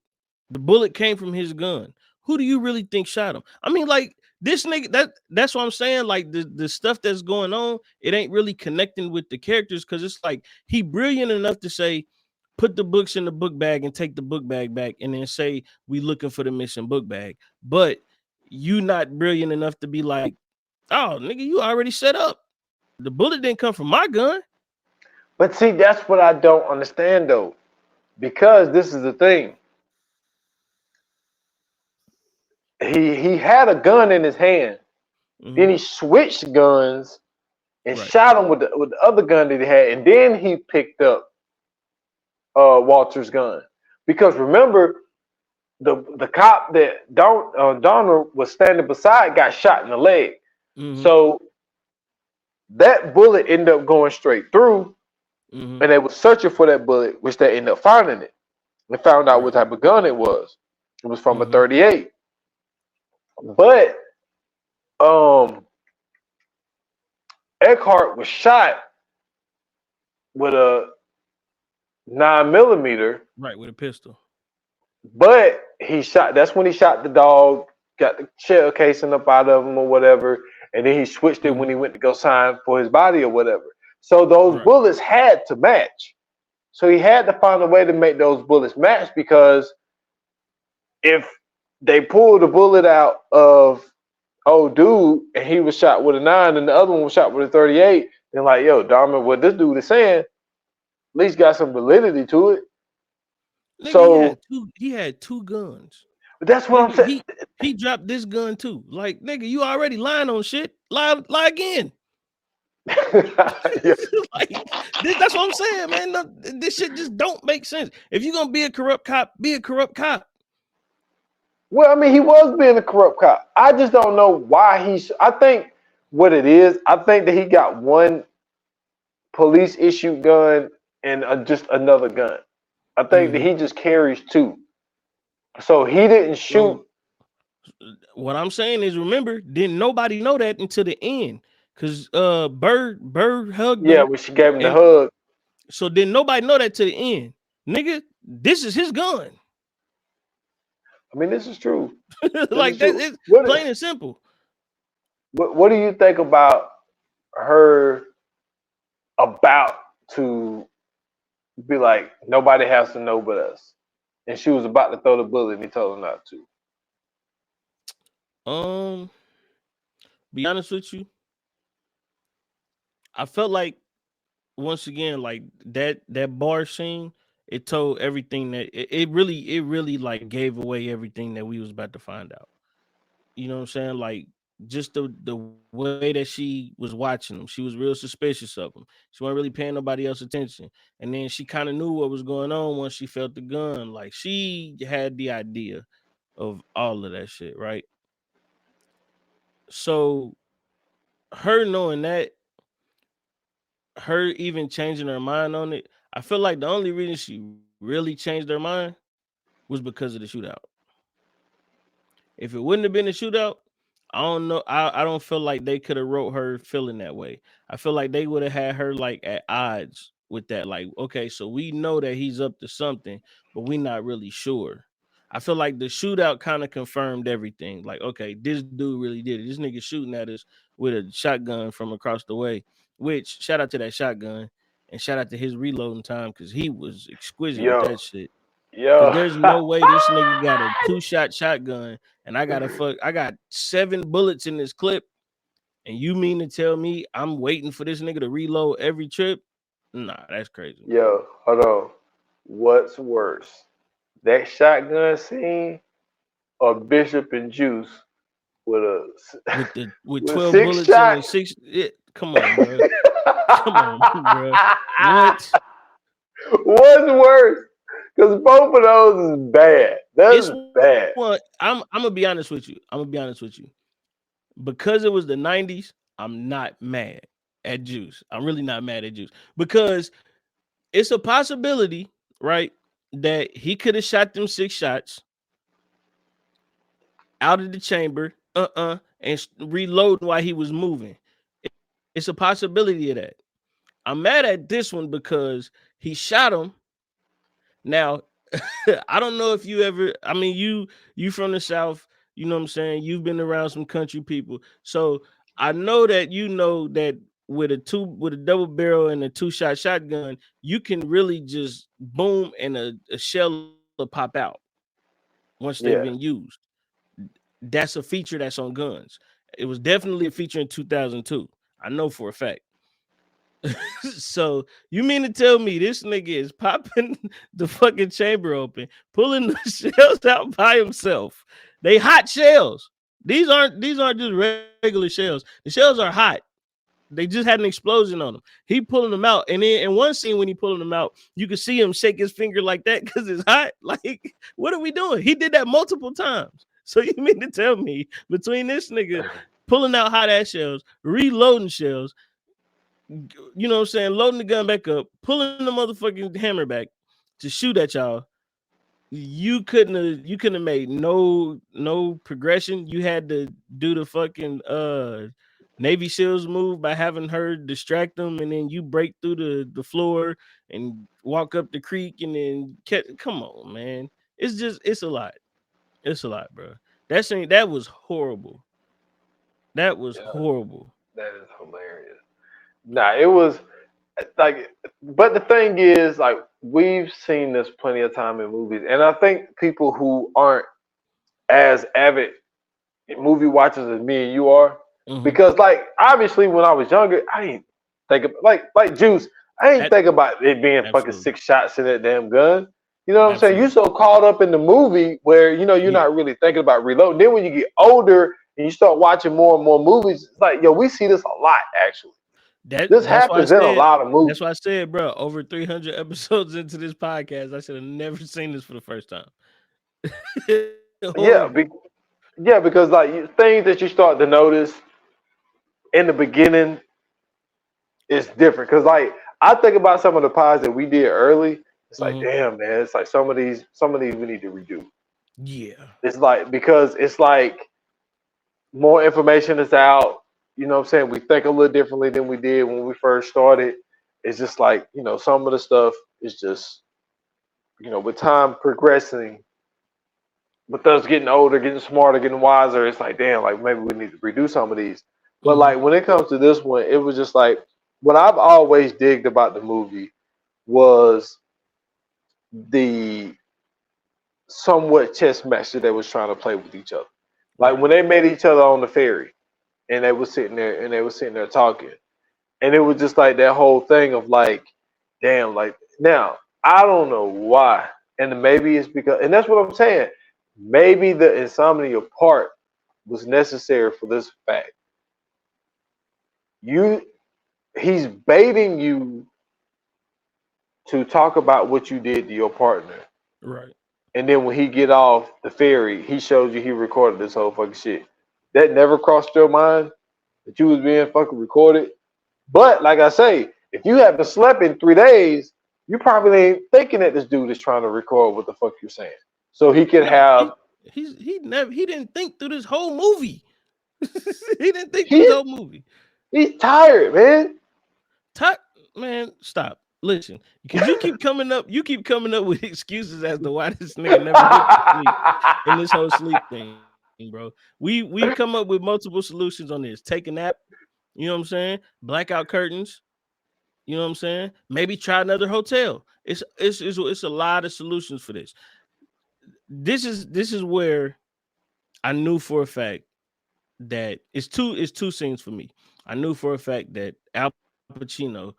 The bullet came from his gun. Who do you really think shot him? I mean, like this nigga. That's what I'm saying. Like the stuff that's going on, it ain't really connecting with the characters, because it's like he brilliant enough to say, put the books in the book bag and take the book bag back, and then say we looking for the missing book bag. But you not brilliant enough to be like, Oh, nigga, you already set up. The bullet didn't come from my gun. But see, that's what I don't understand though, because this is the thing. He had a gun in his hand. Then Mm-hmm. he switched guns and Right. shot him with the other gun that he had, and then he picked up Walter's gun. Because remember, the cop that Donald was standing beside got shot in the leg. Mm-hmm. So that bullet ended up going straight through, Mm-hmm. and they were searching for that bullet, which they ended up finding it. They found out what Right. type of gun it was. It was from a Mm-hmm. 38. But um, Eckhart was shot with a 9 millimeter, Right, with a pistol. but he shot. That's when he shot the dog, got the shell casing up out of him or whatever, and then he switched it when Mm-hmm. he went to go sign for his body or whatever. So those Right. bullets had to match. So he had to find a way to make those bullets match, because if they pulled the bullet out of old dude and he was shot with a 9 and the other one was shot with a 38, then like, yo, Dahmer, what this dude is saying at least got some validity to it. Nigga, So he had two guns. that's what I'm Nigga, saying. he dropped this gun too. Like, nigga, you already lying on shit. Lie again. Yeah. Like that's what I'm saying, man. No, this shit just don't make sense. If you're gonna be a corrupt cop, be a corrupt cop. Well, I mean, he was being a corrupt cop. I just don't know why he's. I think what it is, I think that he got one police issued gun and just another gun. I think that Mm-hmm. he just carries two. So he didn't shoot. So what I'm saying is, remember, didn't nobody know that until the end, because Bird hugged Yeah, him, when she gave him the and hug. so didn't nobody know that to the end, nigga. This is his gun. I mean, this is true. This is Like that, true. it's What, plain and simple. what do you think about her about to be like, nobody has to know but us? And she was about to throw the bullet and he told her not to. Um, be honest with you, I felt like once again, like that bar scene, it told everything that it really like gave away everything that we was about to find out. You know what I'm saying? Like just the way that she was watching him, she was real suspicious of him. She wasn't really paying nobody else attention. And then she kind of knew what was going on once she felt the gun. Like she had the idea of all of that shit, right? So her knowing that, her even changing her mind on it, I feel like the only reason she really changed her mind was because of the shootout. If it wouldn't have been a shootout, I don't know. I don't feel like they could have wrote her feeling that way. I feel like they would have had her like at odds with that. Like, okay, so we know that he's up to something, but we not really sure. I feel like the shootout kind of confirmed everything. Like, okay, this dude really did it. This nigga shooting at us with a shotgun from across the way. Which shout out to that shotgun and shout out to his reloading time because he was exquisite with Yo, that shit. Because yo. there's no way this nigga got a 2-shot shotgun and I got 7 bullets in this clip. And you mean to tell me I'm waiting for this nigga to reload every trip? Nah, that's crazy. Yo, hold on. What's worse? That shotgun scene or Bishop and Juice with a With with a 12 six bullets in shot? the come on, bro. Come on, bro. What? What's worse? Because both of those is bad. It's That's one. bad. I'm gonna be honest with you. I'm gonna be honest with you. Because it was the 90s, I'm not mad at Juice. I'm really not mad at Juice because it's a possibility, right, that he could have shot them 6 shots out of the chamber, and reloading while he was moving. It's a possibility of that. I'm mad at this one because he shot him. Now, I don't know if you ever, I mean, you from the South, you know what I'm saying? You've been around some country people. So I know that you know that with a double barrel and a 2-shot shotgun, you can really just boom and a shell will pop out once they've been Yeah. used. That's a feature that's on guns. It was definitely a feature in 2002. I know for a fact. So you mean to tell me this nigga is popping the fucking chamber open, pulling the shells out by himself? They hot shells. These aren't just regular shells. The shells are hot. They just had an explosion on them. He pulling them out, and then in one scene when he pulling them out, you can see him shake his finger like that because it's hot. Like, what are we doing? He did that multiple times. So you mean to tell me between this nigga pulling out hot ass shells, reloading shells, you know what I'm saying, loading the gun back up, pulling the motherfucking hammer back to shoot at y'all, you couldn't have made no progression. You had to do the fucking Navy SEALs move by having her distract them, and then you break through the floor and walk up the creek, and then come on, man. It's a lot. It's a lot, bro. That was horrible. That was horrible. That is hilarious. Nah, it was like, but the thing is, like, we've seen this plenty of time in movies, and I think people who aren't as avid movie watchers as me and you are, because, like, obviously when I was younger, I didn't think of like Juice. I didn't think about it being fucking 6 shots in that damn gun. You know what I'm saying? You're so caught up in the movie where, you know, you're not really thinking about reloading. Then when you get older and you start watching more and more movies, it's like, yo, we see this a lot, actually. This happens in a lot of movies. That's why I said, bro, over 300 episodes into this podcast, I should have never seen this for the first time. Yeah, because, like, things that you start to notice in the beginning is different. Because, like, I think about some of the pods that we did early. It's like, damn, man. It's like some of these we need to redo. Yeah. It's like, because it's like more information is out. You know what I'm saying? We think a little differently than we did when we first started. It's just like, you know, some of the stuff is just, you know, with time progressing, with us getting older, getting smarter, getting wiser, it's like, damn, like, maybe we need to redo some of these. But like, when it comes to this one, it was just like, what I've always digged about the movie was the somewhat chess match that they was trying to play with each other. Like, when they met each other on the ferry, and they were sitting there talking, and it was just like that whole thing of like, damn, like, now I don't know why, and maybe it's because, and that's what I'm saying, maybe the insomnia part was necessary for this fact. He's baiting you to talk about what you did to your partner, right? And then when he get off the ferry, he shows you he recorded this whole fucking shit. That never crossed your mind that you was being fucking recorded. But like I say, if you haven't slept in 3 days, you probably ain't thinking that this dude is trying to record what the fuck you're saying. So he can have. He didn't think through this whole movie. He didn't think through this whole movie. He's tired, man. Man, stop. Listen, because you keep coming up with excuses as to why this nigga never went to sleep in this whole sleep thing, bro. We've come up with multiple solutions on this. Take a nap, you know what I'm saying? Blackout curtains, you know what I'm saying? Maybe try another hotel. It's a lot of solutions for this. This is where I knew for a fact that it's two scenes for me. I knew for a fact that Al Pacino,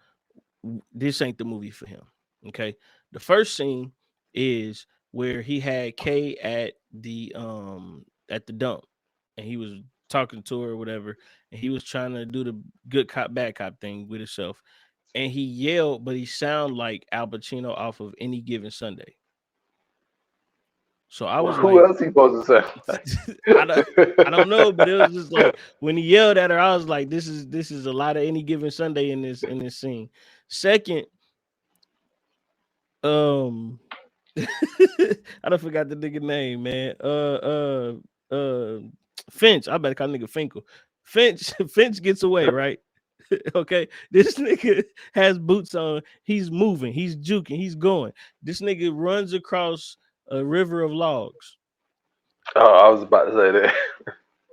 this ain't the movie for him. Okay. The first scene is where he had Kay at the dump, and he was talking to her or whatever, and he was trying to do the good cop bad cop thing with himself, and he yelled, but he sounded like Al Pacino off of Any Given Sunday. So I was who else he supposed to say? I don't know, but it was just like when he yelled at her, I was like, this is a lot of Any Given Sunday in this scene. Second, I don't forgot the nigga name, man. Finch. I better call nigga Finkel. Finch gets away, right? Okay, this nigga has boots on. He's moving. He's juking. He's going. This nigga runs across a river of logs. Oh, I was about to say that.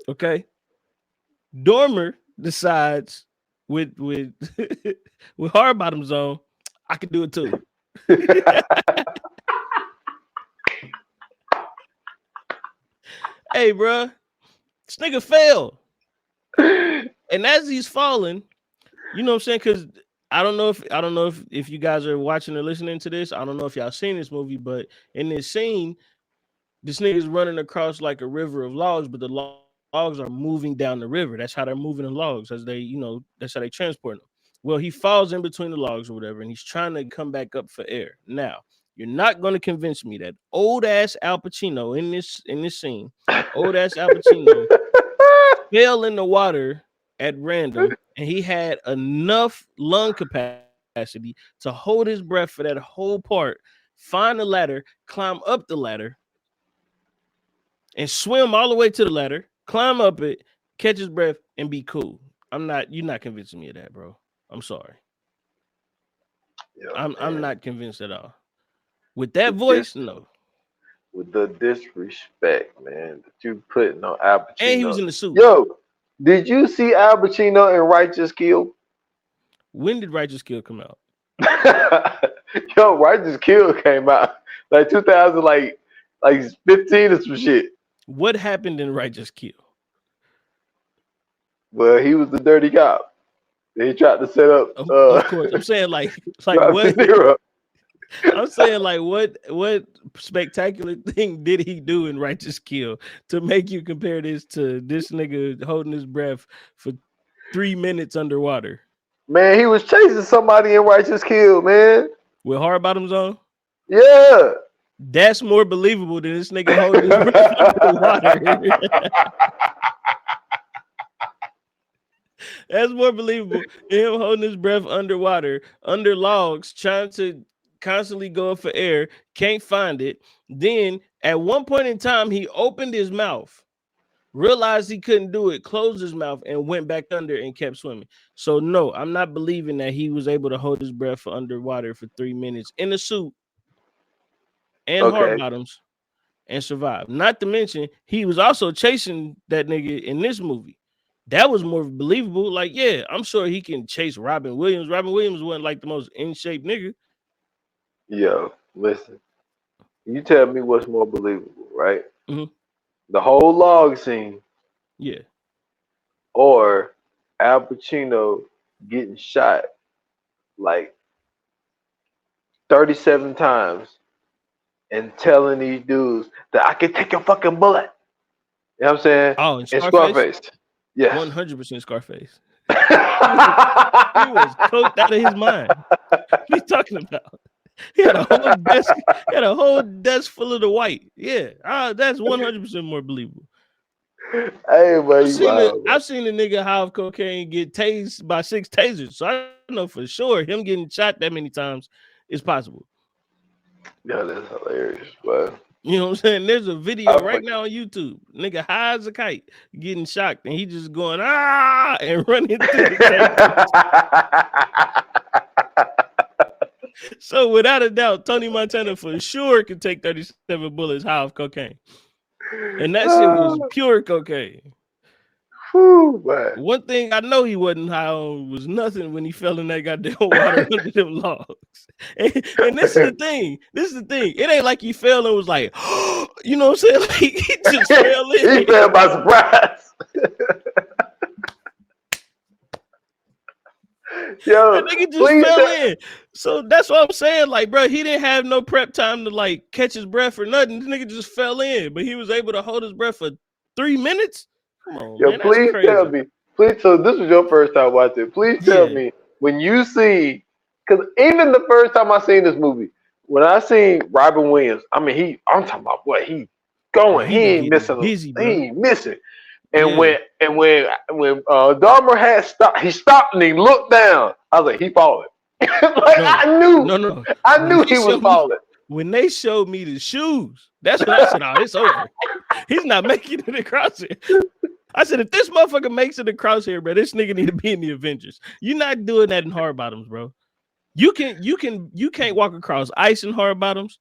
Okay. Dormer decides with with hard bottoms on, I can do it too. Hey, bro, this nigga fell. And as he's falling, you know what I'm saying? Because I don't know if you guys are watching or listening to this. I don't know if y'all seen this movie, but in this scene, this nigga's running across like a river of logs, but the logs are moving down the river. That's how they're moving the logs, as they, that's how they transport them. Well, he falls in between the logs or whatever, and he's trying to come back up for air. Now, you're not going to convince me that old ass Al Pacino in this scene, old ass Al Pacino fell in the water at random, and he had enough lung capacity to hold his breath for that whole part, find the ladder, climb up the ladder, and swim all the way to the ladder, climb up it, catch his breath, and be cool. You're not convincing me of that, bro. I'm sorry. Yeah, I'm not convinced at all. With that voice, no. With the disrespect, man, that you putting on Al Pacino. And he was in the suit. Yo, did you see Al Pacino in Righteous Kill? When did Righteous Kill come out? Yo, Righteous Kill came out like 2000, like 15 or some shit. What happened in Righteous Kill? Well, he was the dirty cop. He tried to set up. Of course, I'm saying like what? I'm saying like what spectacular thing did he do in Righteous Kill to make you compare this to this nigga holding his breath for 3 minutes underwater? Man, he was chasing somebody in Righteous Kill, man. With hard bottoms on? Yeah. That's more believable than this nigga holding his breath underwater. That's more believable than him holding his breath underwater, under logs, trying to constantly go up for air, can't find it. Then at one point in time, he opened his mouth, realized he couldn't do it, closed his mouth, and went back under and kept swimming. So no, I'm not believing that he was able to hold his breath for underwater for 3 minutes in a suit and hard bottoms and survive. Not to mention, he was also chasing that nigga in this movie. That was more believable. Like, yeah, I'm sure he can chase Robin Williams. Robin Williams wasn't like the most in shape nigga. Yo, listen. You tell me what's more believable, right? Mm-hmm. The whole log scene. Yeah. Or Al Pacino getting shot like 37 times and telling these dudes that I can take your fucking bullet. You know what I'm saying? Oh, in Scarface? Yeah. 100% Scarface. He was coked out of his mind. What are you talking about? He had a whole desk full of the white. Yeah, that's 100% more believable. Hey, buddy, I've seen a nigga high off cocaine get tased by 6 tasers, so I know for sure him getting shot that many times is possible. Yeah, that's hilarious, bro. You know what I'm saying? There's a video right now on YouTube. Nigga high as a kite, getting shocked, and he just going and running through the So without a doubt, Tony Montana for sure could take 37 bullets high off cocaine. And that shit was pure cocaine. Whew, one thing I know he wasn't high on was nothing when he fell in that goddamn water under them logs. And this is the thing. It ain't like he fell and was like, you know what I'm saying? Like, he just fell in. He fell by surprise. Yo, that nigga just fell in. So that's what I'm saying. Like, bro, he didn't have no prep time to like catch his breath or nothing. This nigga just fell in, but he was able to hold his breath for 3 minutes. Come on, yo, man, please tell me. Please, so this was your first time watching. Please tell me when you see, because even the first time I seen this movie, when I seen Robin Williams, I mean, I'm talking about what he going. He ain't missing. He ain't missing. And when Dahmer had stopped, he stopped and he looked down. I was like, he falling. I knew he was falling. When they showed me the shoes, that's when I said, "Oh, it's over. He's not making it across here." I said, "If this motherfucker makes it across here, bro, this nigga need to be in the Avengers. You're not doing that in hard bottoms, bro. You can't walk across ice in hard bottoms.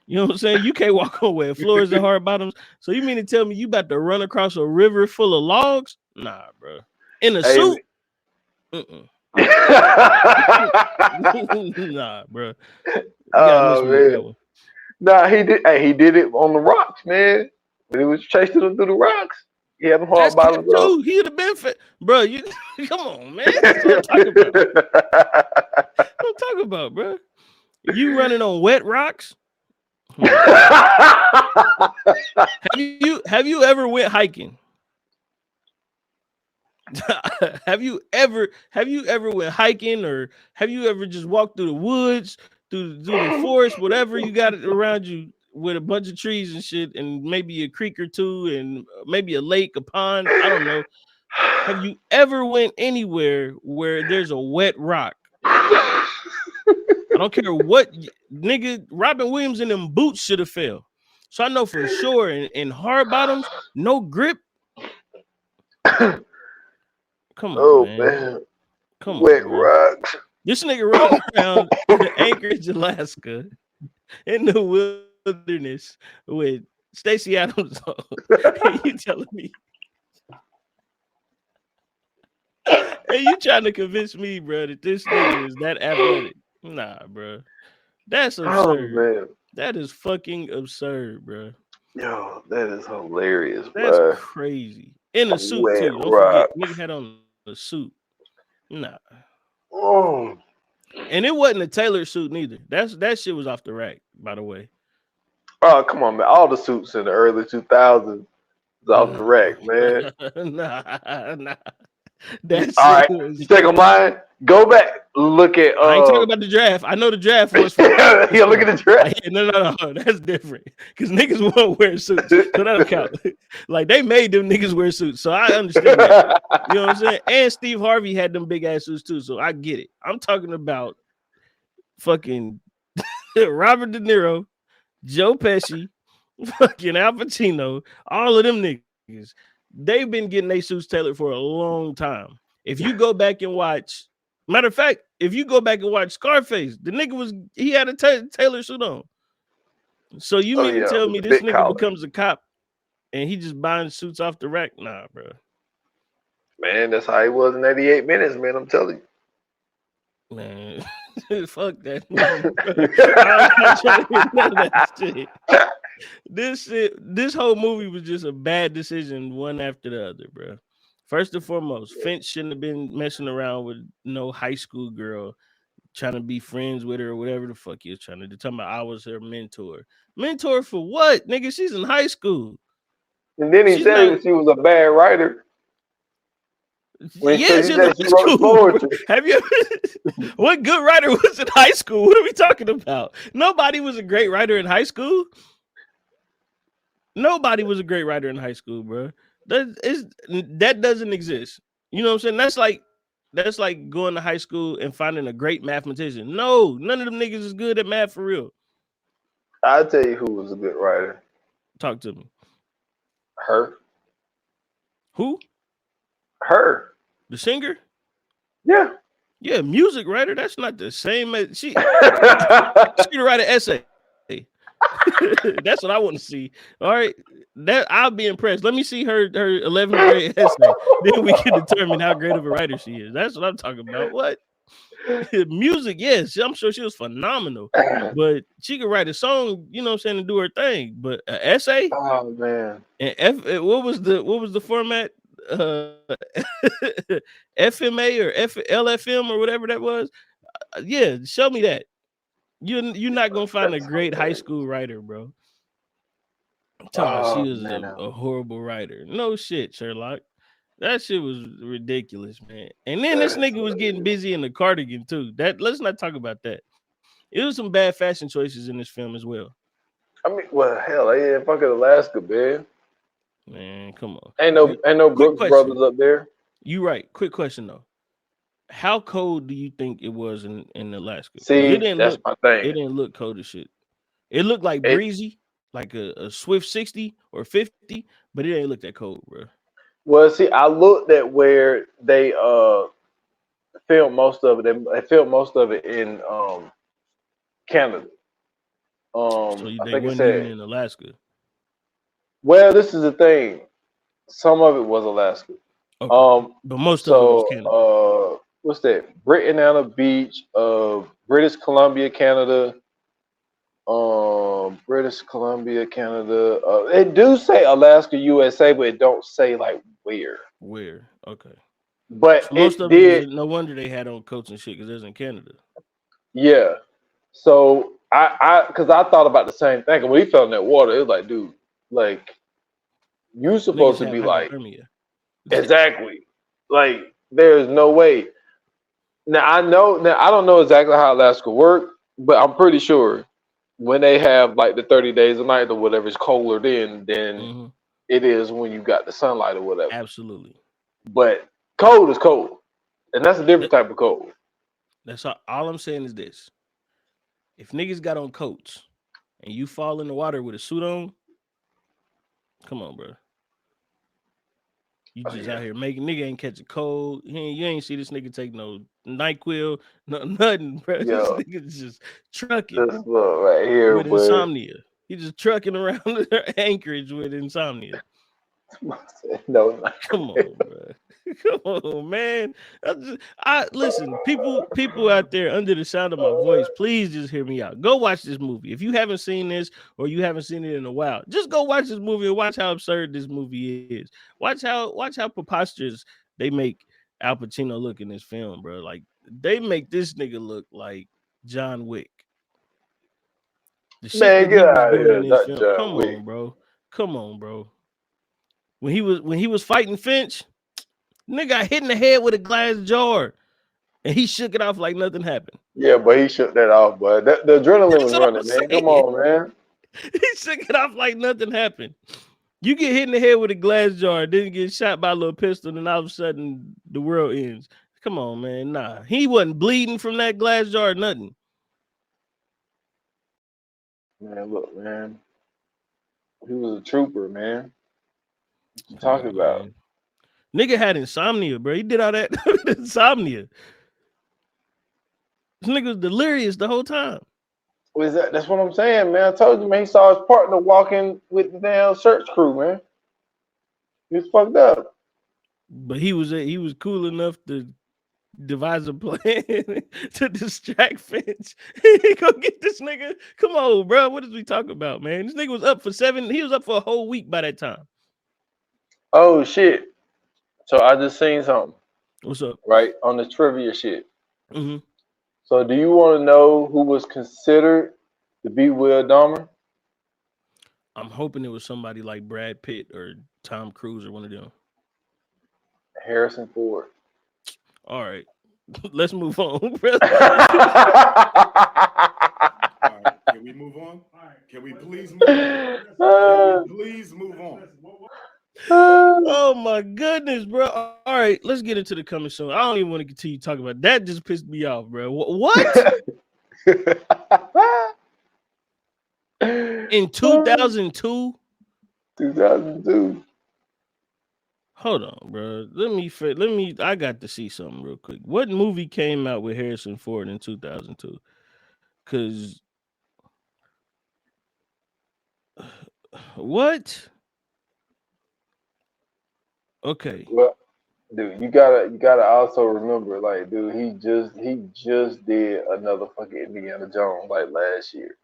You know what I'm saying? You can't walk on wet floors in hard bottoms. So you mean to tell me you about to run across a river full of logs? Nah, bro. In a suit? Nah, bro. Oh man. Nah, he did. Hey, he did it on the rocks, man. When he was chasing them through the rocks. He had them That's hard cap bottoms on. too. He'd have been fit, bro. You come on, man. That's what I'm talking about. What I'm talking about, bro. You running on wet rocks? Have you ever went hiking? have you ever went hiking, or have you ever just walked through the woods, through the forest, whatever you got around you with a bunch of trees and shit, and maybe a creek or two, and maybe a lake, a pond? I don't know. Have you ever went anywhere where there's a wet rock? I don't care what, nigga. Robin Williams in them boots should have failed. So I know for sure in hard bottoms, no grip. Come on, man. Come Wet on, man. rocks. This nigga running around Anchorage, Alaska, in the wilderness with Stacey Adams on. You telling me? Hey, you trying to convince me, bro, that this nigga is that athletic? Nah, bro. That's absurd. Oh, man. That is fucking absurd, bro. Yo, that is hilarious, That's bro. crazy. In a suit, Wet too. Don't rock. forget, nigga had on a suit. Nah. Oh. And it wasn't a tailored suit neither. That shit was off the rack, by the way. Oh, come on, man. All the suits in the early 2000s was off the rack, man. nah. That's all right. You take a mine. Go back. Look at. I ain't talking about the draft. I know the draft was. Yeah, look at the draft. No. That's different. Because niggas won't wear suits, so that don't count. Like they made them niggas wear suits, so I understand that. You know what I'm saying? And Steve Harvey had them big ass suits too, so I get it. I'm talking about fucking Robert De Niro, Joe Pesci, fucking Al Pacino, all of them niggas. They've been getting their suits tailored for a long time. If you go back and watch, matter of fact, if you go back and watch Scarface, the nigga he had a tailored suit on. So you mean to tell me this nigga becomes a cop and he just buying suits off the rack? Nah, bro. Man, that's how he was in 88 minutes, man. I'm telling you. Man, fuck that. I'm not trying to hear none of that shit. This whole movie was just a bad decision, one after the other, bro. First and foremost, Finch shouldn't have been messing around with no high school girl, trying to be friends with her or whatever the fuck he was trying to do. Talking about I was her mentor. Mentor for what, nigga? She's in high school. And then he said she was a bad writer. Yeah, she's in high school. Have you? What good writer was in high school? What are we talking about? Nobody was a great writer in high school. Nobody was a great writer in high school, bro. That doesn't exist. You know what I'm saying? That's like going to high school and finding a great mathematician. No, none of them niggas is good at math for real. I'll tell you who was a good writer. Talk to me. Her. Who? Her. The singer? Yeah. Yeah, music writer. That's not the same as she could write an essay. That's what I want to see. All right, that I'll be impressed. Let me see her 11th grade essay. Then we can determine how great of a writer she is. That's what I'm talking about. What music? Yes, I'm sure she was phenomenal. But she could write a song, you know what I'm saying, and do her thing. But an essay? Oh man. And what was the format? FMA or LFM or whatever that was. Yeah, show me that. You're not gonna find a great high school writer, bro. She was a horrible writer. No shit, Sherlock. That shit was ridiculous, man. And then this nigga was getting busy in the cardigan too. Let's not talk about that. It was some bad fashion choices in this film as well. I mean, well, hell, they in fucking Alaska, man. Man, come on. Ain't no Brooks Brothers up there. You right. Quick question though. How cold do you think it was in Alaska? See, that's my thing. It didn't look cold as shit. It looked like breezy, like a swift 60 or 50, but it ain't look that cold, bro. Well, see, I looked at where they filmed most of it. They filmed most of it in Canada. So they weren't even in Alaska. Well, this is the thing. Some of it was Alaska. Okay. But most of it was Canada. What's that? Britannia Beach, British Columbia, Canada. British Columbia, Canada. It do say Alaska, USA, but it don't say like where. Where? Okay. But So most it of it was did, no wonder they had on coats and shit because there's in Canada. yeah. So because I thought about the same thing. And when he fell in that water, it was like, dude, like you supposed Niggas to have be like, hypothermia. exactly. Like there's no way. Now I know. Now I don't know exactly how Alaska work, but I'm pretty sure when they have like the 30 days a night or whatever, it's colder than hmm it is when you got the sunlight or whatever. Absolutely. But cold is cold, and that's a different type of cold. That's all I'm saying is this. If niggas got on coats and you fall in the water with a suit on, come on, bro. You Oh, just yeah. out here making nigga ain't catch a cold. You ain't see this nigga take no NyQuil, nothing, bro. This Yo, nigga's just trucking this look right here, with but insomnia. He just trucking around Anchorage with insomnia. no, Come on, bro. Come on, man. Listen, people out there under the sound of my voice, please just hear me out. Go watch this movie. If you haven't seen this or you haven't seen it in a while, just go watch this movie and watch how absurd this movie is. Watch how preposterous they make Al Pacino look in this film, bro. Like they make this nigga look like John Wick. The shit man, that get he was out of doing in here, this not film. John Come Wick. on, bro. Come on, bro. When he was fighting Finch, nigga got hit in the head with a glass jar, and he shook it off like nothing happened. Yeah, but he shook that off, but the adrenaline That's was what I'm running, man. Come saying. on, man. He shook it off like nothing happened. You get hit in the head with a glass jar, then get shot by a little pistol, and all of a sudden the world ends. Come on, man. Nah, he wasn't bleeding from that glass jar, nothing. Man, look, man. He was a trooper, man. What you Come talking on, about? man. Nigga had insomnia, bro. He did all that with insomnia. This nigga was delirious the whole time. That's what I'm saying, man. I told you, man. He saw his partner walking with the damn search crew, man. He was fucked up. But he was cool enough to devise a plan to distract Finch. He go get this nigga. Come on, bro. What is we talking about, man? This nigga was up for 7. He was up for a whole week by that time. Oh shit! So I just seen something What's up? right on the trivia shit. Mm-hmm. So do you want to know who was considered to be Will Dahmer? I'm hoping it was somebody like Brad Pitt or Tom Cruise or one of them. Harrison Ford. All right. Let's move on, brother. All right, can we move on? Can we please move on? Can we please move on? Oh my goodness, bro. All right, let's get into the coming soon. I don't even want to continue talking about that. Just pissed me off, bro. What? In 2002? 2002. Hold on, bro. Let me. I got to see something real quick. What movie came out with Harrison Ford in 2002? Cause what? Okay. Well, dude, you gotta also remember, like, dude, he just did another fucking Indiana Jones like last year.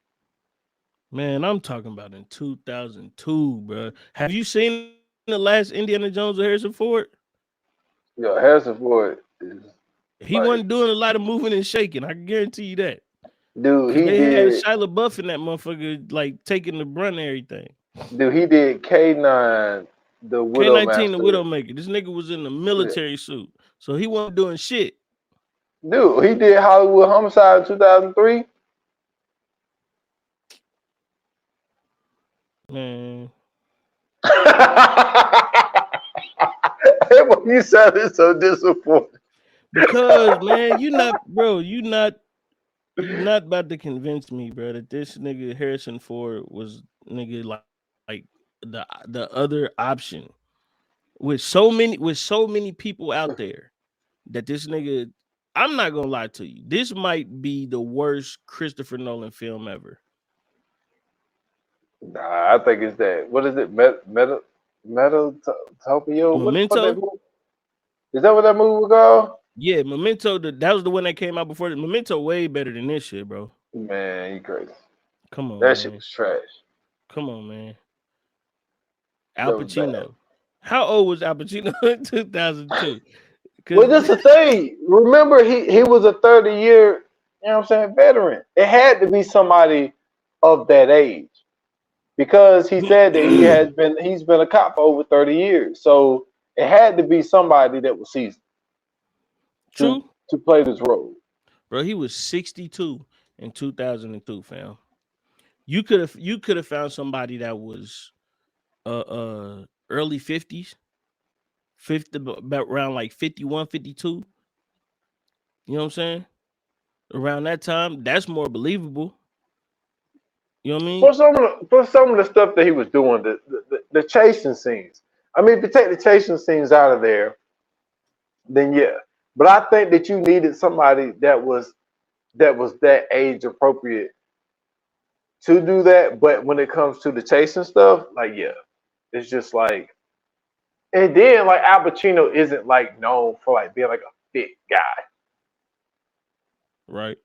Man, I'm talking about in 2002, bro. Have you seen the last Indiana Jones with Harrison Ford? Yo, Harrison Ford is He like, wasn't doing a lot of moving and shaking. I can guarantee you that. dude, Because he they had did, Shia LaBeouf in that motherfucker, like taking the brunt and everything. K9, the K-19, the Widowmaster. Widowmaker. This nigga was in the military suit, so he wasn't doing shit. Dude, he did Hollywood Homicide in 2003. Man, You sounded so disappointed. because man, you not about to convince me, bro, that this nigga Harrison Ford was nigga like the other option with so many people out there that this nigga. I'm not gonna lie to you. This might be the worst Christopher Nolan film ever. Nah, I think it's that. What is it? Metatopia? What the fuck that Memento? movie? Is that what that movie was called? Yeah, Memento. That was the one that came out before. Memento way better than this shit, bro. Man, you crazy. Come on, That shit man. was trash. Come on, man. That Al was bad. Pacino. How old was Al Pacino in 2002? Well, this the thing. Remember, he was a 30-year, you know what I'm saying, veteran. It had to be somebody of that age because he said that he's been a cop for over 30 years. So it had to be somebody that was seasoned True, to play this role. bro. He was 62 in 2002, fam. You could have found somebody that was early 50s, 50 about around like 51, 52. You know what I'm saying? Around that time, that's more believable. You know what I mean? For some of the stuff that he was doing, the chasing scenes. I mean, if you take the chasing scenes out of there, then yeah. But I think that you needed somebody that age appropriate to do that. But when it comes to the chasing stuff, like yeah, it's just like, and then like Al Pacino isn't like known for like being like a fit guy, Right.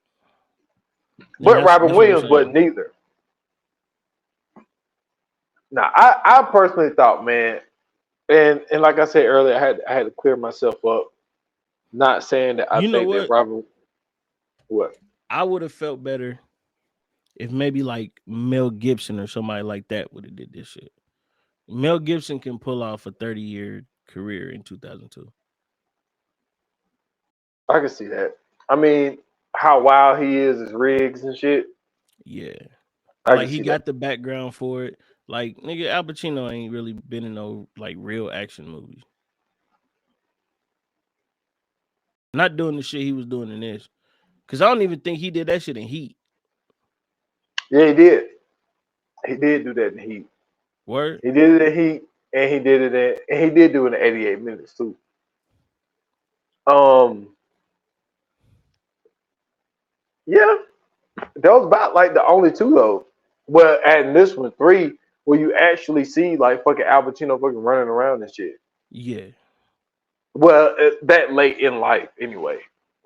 And but Robin that's what I'm Williams wasn't saying. neither. Now I personally thought, man, and like I said earlier, I had to clear myself up. Not saying that I You know think that what? Robin, what? I would have felt better if maybe like Mel Gibson or somebody like that would have did this shit. Mel Gibson can pull off a 30-year career in 2002. I can see that. I mean, how wild he is rigs and shit. Yeah. And I can like he see that. got the background for it. Like nigga, Al Pacino ain't really been in no like real action movies. Not doing the shit he was doing in this. Cause I don't even think he did that shit in Heat. Yeah, he did. He did do that in Heat. Word? He did it in Heat, and he did it and he did do it in 88 minutes too. Um, yeah, that was about like the only two though. Well, adding this one, three, where you actually see like fucking Al Pacino fucking running around and shit. Yeah. Well, that late in life anyway.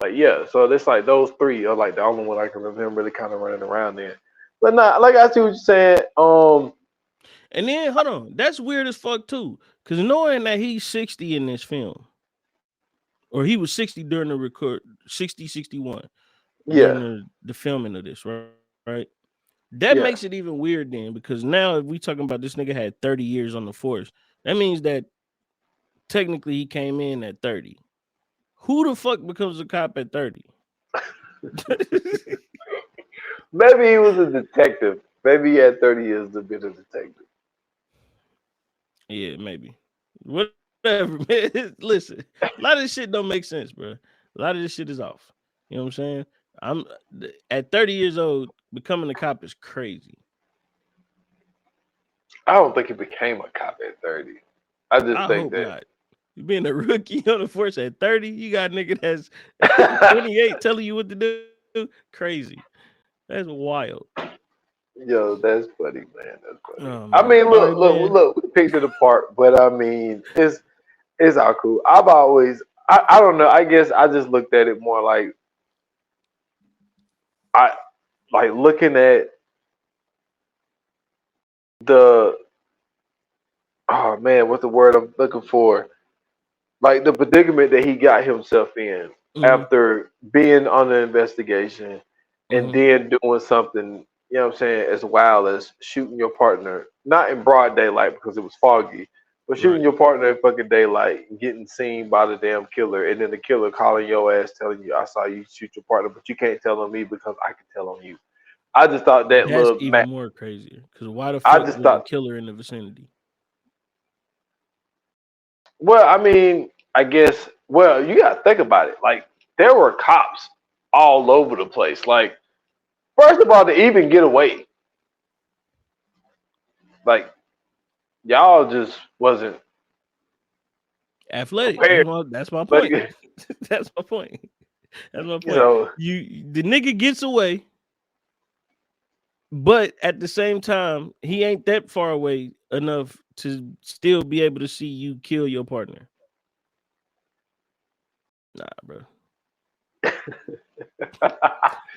Like yeah, so it's like those three are like the only one I can remember really kind of running around in. But nah, like I see what you're saying. And then hold on, that's weird as fuck too. Cause knowing that he's 60 in this film, or he was 60 during the record, 60, 61 during Yeah, the filming of this, right? That yeah. makes it even weird then, because now if we talking about this nigga had 30 years on the force, that means that technically he came in at 30. Who the fuck becomes a cop at 30? Maybe he was a detective. Maybe he had 30 years to be a detective. Yeah, maybe. Whatever, man. Listen, a lot of this shit don't make sense, bro. A lot of this shit is off. You know what I'm saying? I'm at 30 years old, becoming a cop is crazy. I don't think he became a cop at 30. I just I think hope that. not. You being a rookie on the force at 30, you got a nigga that's 28 telling you what to do. Crazy. That's wild. Yo, that's funny, man. That's funny. Oh I man. mean, All right, man. look. We picked it apart, but I mean, it's all cool. I don't know. I guess I just looked at it more like I like looking at the oh man, what's the word I'm looking for? Like the predicament that he got himself in Mm-hmm. after being on the investigation and Mm-hmm. then doing something, you know what I'm saying, as wild as shooting your partner, not in broad daylight because it was foggy, but shooting Right. your partner in fucking daylight, getting seen by the damn killer, and then the killer calling your ass telling you, I saw you shoot your partner, but you can't tell on me because I can tell on you. I just thought that That's little even more crazier. Because why the I fuck just was the thought, killer in the vicinity? well, I mean, I guess, well, you got to think about it. Like, there were cops all over the place. Like, first of all, to even get away, like, y'all just wasn't Athletic. prepared. That's my But, point. That's my point. That's my you point. know, The nigga gets away, but at the same time, he ain't that far away enough to still be able to see you kill your partner. Nah, bro.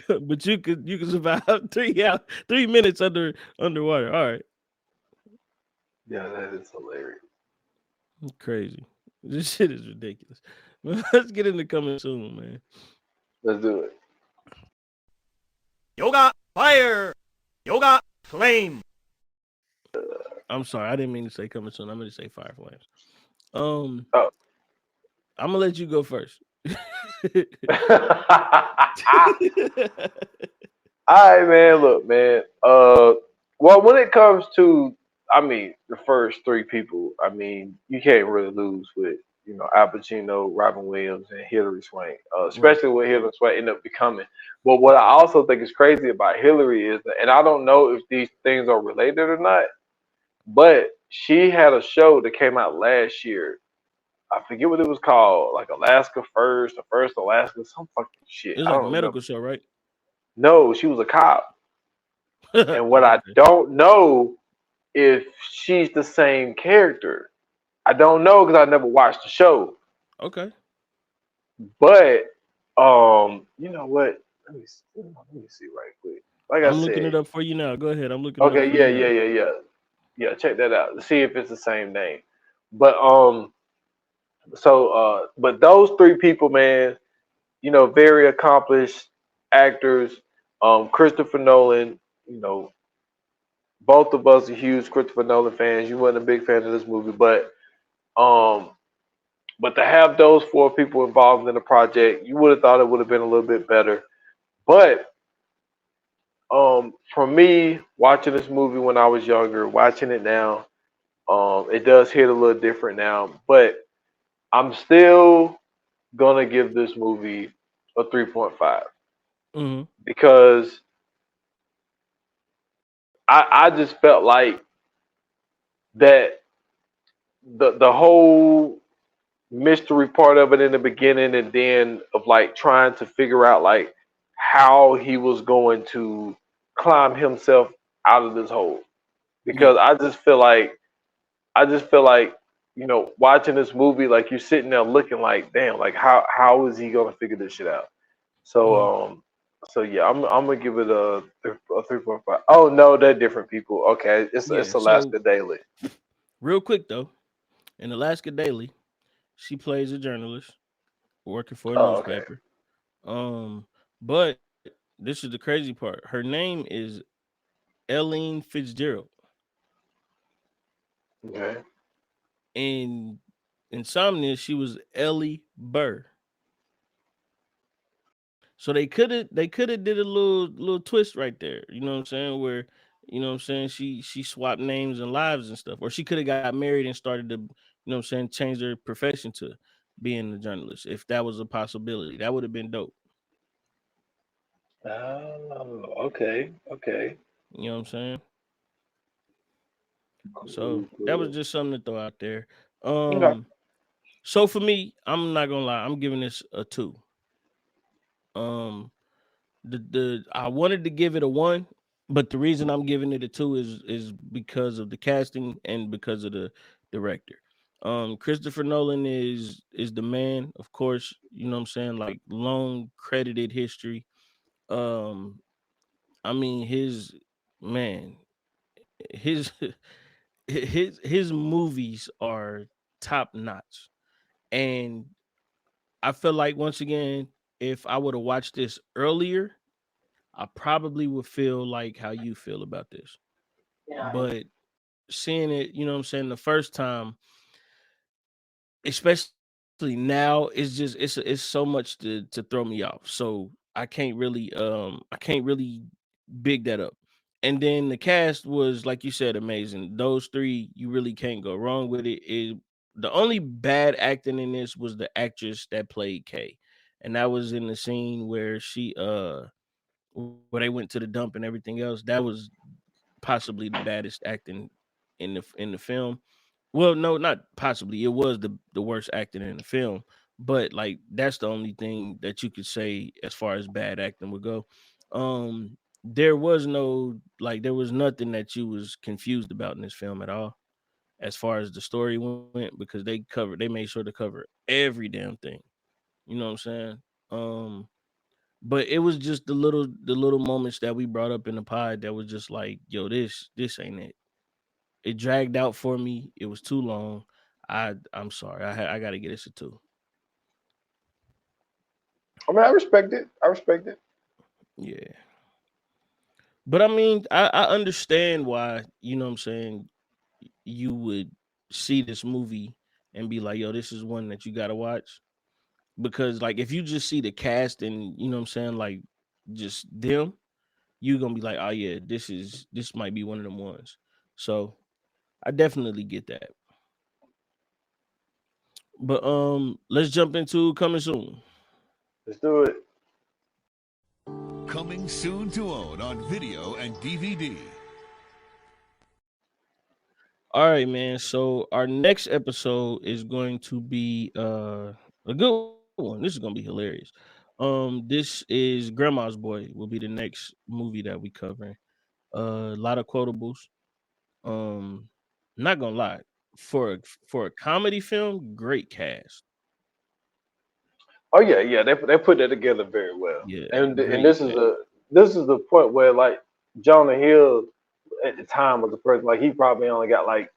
But you could survive 3 minutes underwater. All right, Yeah, that is hilarious. crazy. This shit is ridiculous. Let's get into coming soon, man. Let's do it. Yoga fire. Yoga flame. I'm sorry, I didn't mean to say coming soon. I'm gonna say Fire Flames. Um, Oh. I'm gonna let you go first. All right, man. Look, man. Well, when it comes to, I mean, the first three people, I mean, you can't really lose with, Al Pacino, Robin Williams, and Hilary Swank. Right. Especially what Hilary Swank ended up becoming. But what I also think is crazy about Hillary is that, and I don't know if these things are related or not, but she had a show that came out last year. I forget what it was called, like Alaska First or First Alaska, some fucking shit. It was I like a don't remember. medical show, right? No, she was a cop. And what Oh, I okay. don't know if she's the same character. I don't know because I never watched the show. Okay. But you know what? Let me see right quick. Like I I'm looking it said, up for you now. Go ahead. I'm looking it up okay, for yeah, you now. yeah, yeah, yeah, yeah. Check that out. See if it's the same name. But but those three people, man, very accomplished actors. Christopher Nolan, you know, both of us are huge Christopher Nolan fans. You weren't a big fan of this movie, um, but to have those four people involved in the project, you would have thought it would have been a little bit better. But for me, watching this movie when I was younger, watching it now, it does hit a little different now. But I'm still gonna give this movie a 3.5 Mm-hmm. because I just felt like that the whole mystery part of it in the beginning and then of like trying to figure out like how he was going to climb himself out of this hole Yeah. because I just feel like watching this movie like you're sitting there looking like damn like how is he going to figure this shit out. Mm-hmm. So yeah, I'm gonna give it a 3.5. Oh no, they're different people. Okay, Yeah. it's So Alaska Daily. real quick though, in Alaska Daily, she plays a journalist working for a Oh, okay. newspaper. But this is the crazy part. Her name is Eileen Fitzgerald. Okay. In Insomnia, she was Ellie Burr. So they could have did a little twist right there. You know what I'm saying? Where she swapped names and lives and stuff. Or she could have got married and started to, change their profession to being a journalist. If that was a possibility. That would have been dope. Oh, okay, okay. You know what I'm saying? So Cool, that was cool. just something to throw out there. Okay. So for me, I'm not gonna lie, I'm giving this a 2. Um the I wanted to give it a 1, but the reason I'm giving it a 2 is because of the casting and because of the director. Christopher Nolan is the man, of course, you know what I'm saying, like long credited history. Um I mean man, his his movies are top notch. And I feel like once again, if I would have watched this earlier, I probably would feel like how you feel about this. But seeing it, you know what I'm saying, the first time, especially now, it's so much to throw me off. So I can't really big that up. And then the cast was, like you said, amazing. Those three, you really can't go wrong with it. The only bad acting in this was the actress that played Kay. And that was in the scene where where they went to the dump and everything else. That was possibly the baddest acting in the film. Well, no, not possibly. It was the worst acting in the film. But like that's the only thing that you could say as far as bad acting would go. There was there was nothing that you was confused about in this film at all as far as the story went because they made sure to cover every damn thing. You know what I'm saying? But it was just the little moments that we brought up in the pod that was just like, yo, this ain't it. It dragged out for me. It was too long. I'm sorry. I got to get this a 2. I mean, I respect it. I respect it. Yeah. But I mean, I understand why, you know what I'm saying, you would see this movie and be like, yo, this is one that you got to watch. Because, like, if you just see the cast and, you know what I'm saying, like, just them, you're going to be like, oh, yeah, this might be one of them ones. So I definitely get that. But let's jump into coming soon. Let's do it. Coming soon to own on video and DVD. All right, man. So our next episode is going to be a good one. This is gonna be hilarious. This is Grandma's Boy will be the next movie that we covering. A lot of quotables. Um, not gonna lie, for a comedy film, great cast. Oh yeah, yeah. They put that together very well. Yeah, And great this is cast. the point where like Jonah Hill at the time was the person like he probably only got like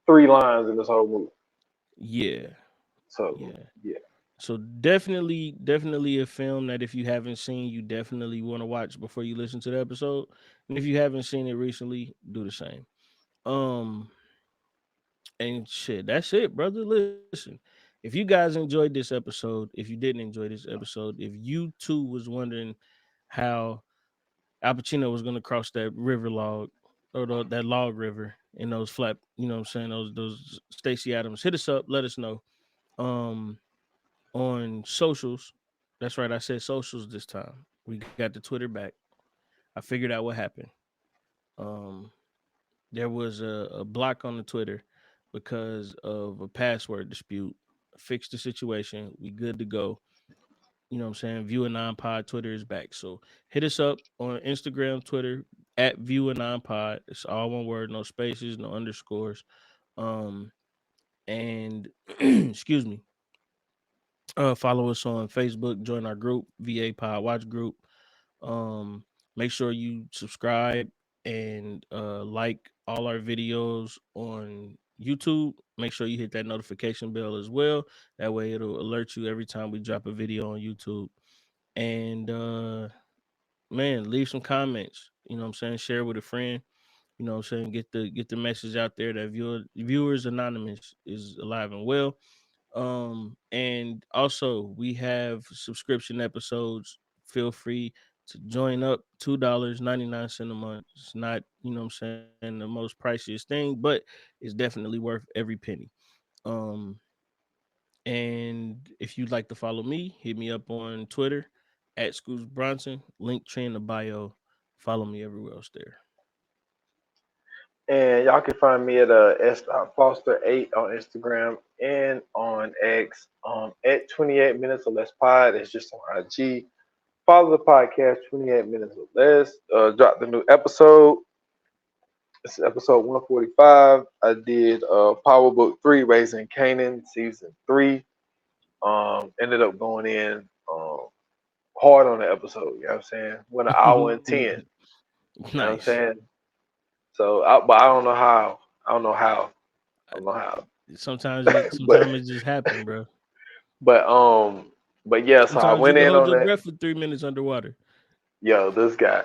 3 lines in this whole movie. Yeah, So yeah. yeah. So definitely a film that if you haven't seen, you definitely want to watch before you listen to the episode. And if you haven't seen it recently, do the same. Um, and shit, that's it, brother. Listen, if you guys enjoyed this episode, if you didn't enjoy this episode, if you too was wondering how Al Pacino was gonna cross that river log or that log river in those flap, you know what I'm saying, those Stacey Adams, hit us up, let us know. Um, on socials. That's right, I said socials this time. We got the Twitter back. I figured out what happened. Um, there was a block on the Twitter because of a password dispute. Fixed the situation. We good to go. You know what I'm saying? View a non pod Twitter is back. So hit us up on Instagram, Twitter at View a non pod. It's all one word, no spaces, no underscores. And excuse me. Follow us on Facebook, join our group, VA Pod Watch Group. Um, Make sure you subscribe and like all our videos on YouTube. Make sure you hit that notification bell as well. That way it'll alert you every time we drop a video on YouTube. And man, leave some comments. You know what I'm saying? Share with a friend. You know what I'm saying? Get the message out there that viewers anonymous is alive and well. And also we have subscription episodes. Feel free to join up. $2.99 a month. It's not, you know what I'm saying, the most priciest thing, but it's definitely worth every penny. Um, and if you'd like to follow me, hit me up on Twitter at Scoots Bronson. Link tree in the bio. Follow me everywhere else there. And y'all can find me at Foster8 on Instagram and on X at 28 minutes or less pod. It's just on IG. Follow the podcast 28 minutes or less. Drop the new episode. This is episode 145. I did Power Book 3, Raising Canaan, season 3. Ended up going in hard on the episode, you know what I'm saying? Went an hour and 10. You know what I'm Nice. saying? So but I don't know how. I don't know how. I don't know how. Sometimes But it just happen, bro. but yeah, so I Sometimes you went can in hold on your that. breath for 3 minutes underwater. Yo, this guy.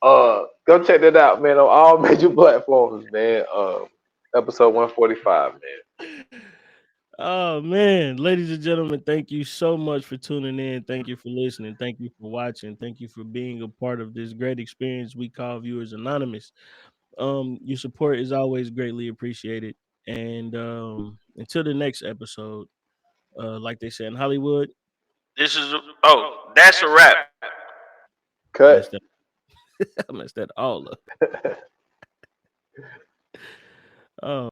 Go check that out, man, on all major platforms, man. Episode 145, man. Oh man, ladies and gentlemen, thank you so much for tuning in. Thank you for listening. Thank you for watching. Thank you for being a part of this great experience we call Viewers Anonymous. Your support is always greatly appreciated. And until the next episode, like they say in Hollywood, that's a wrap. Cut. Messed that, I messed that all up. Oh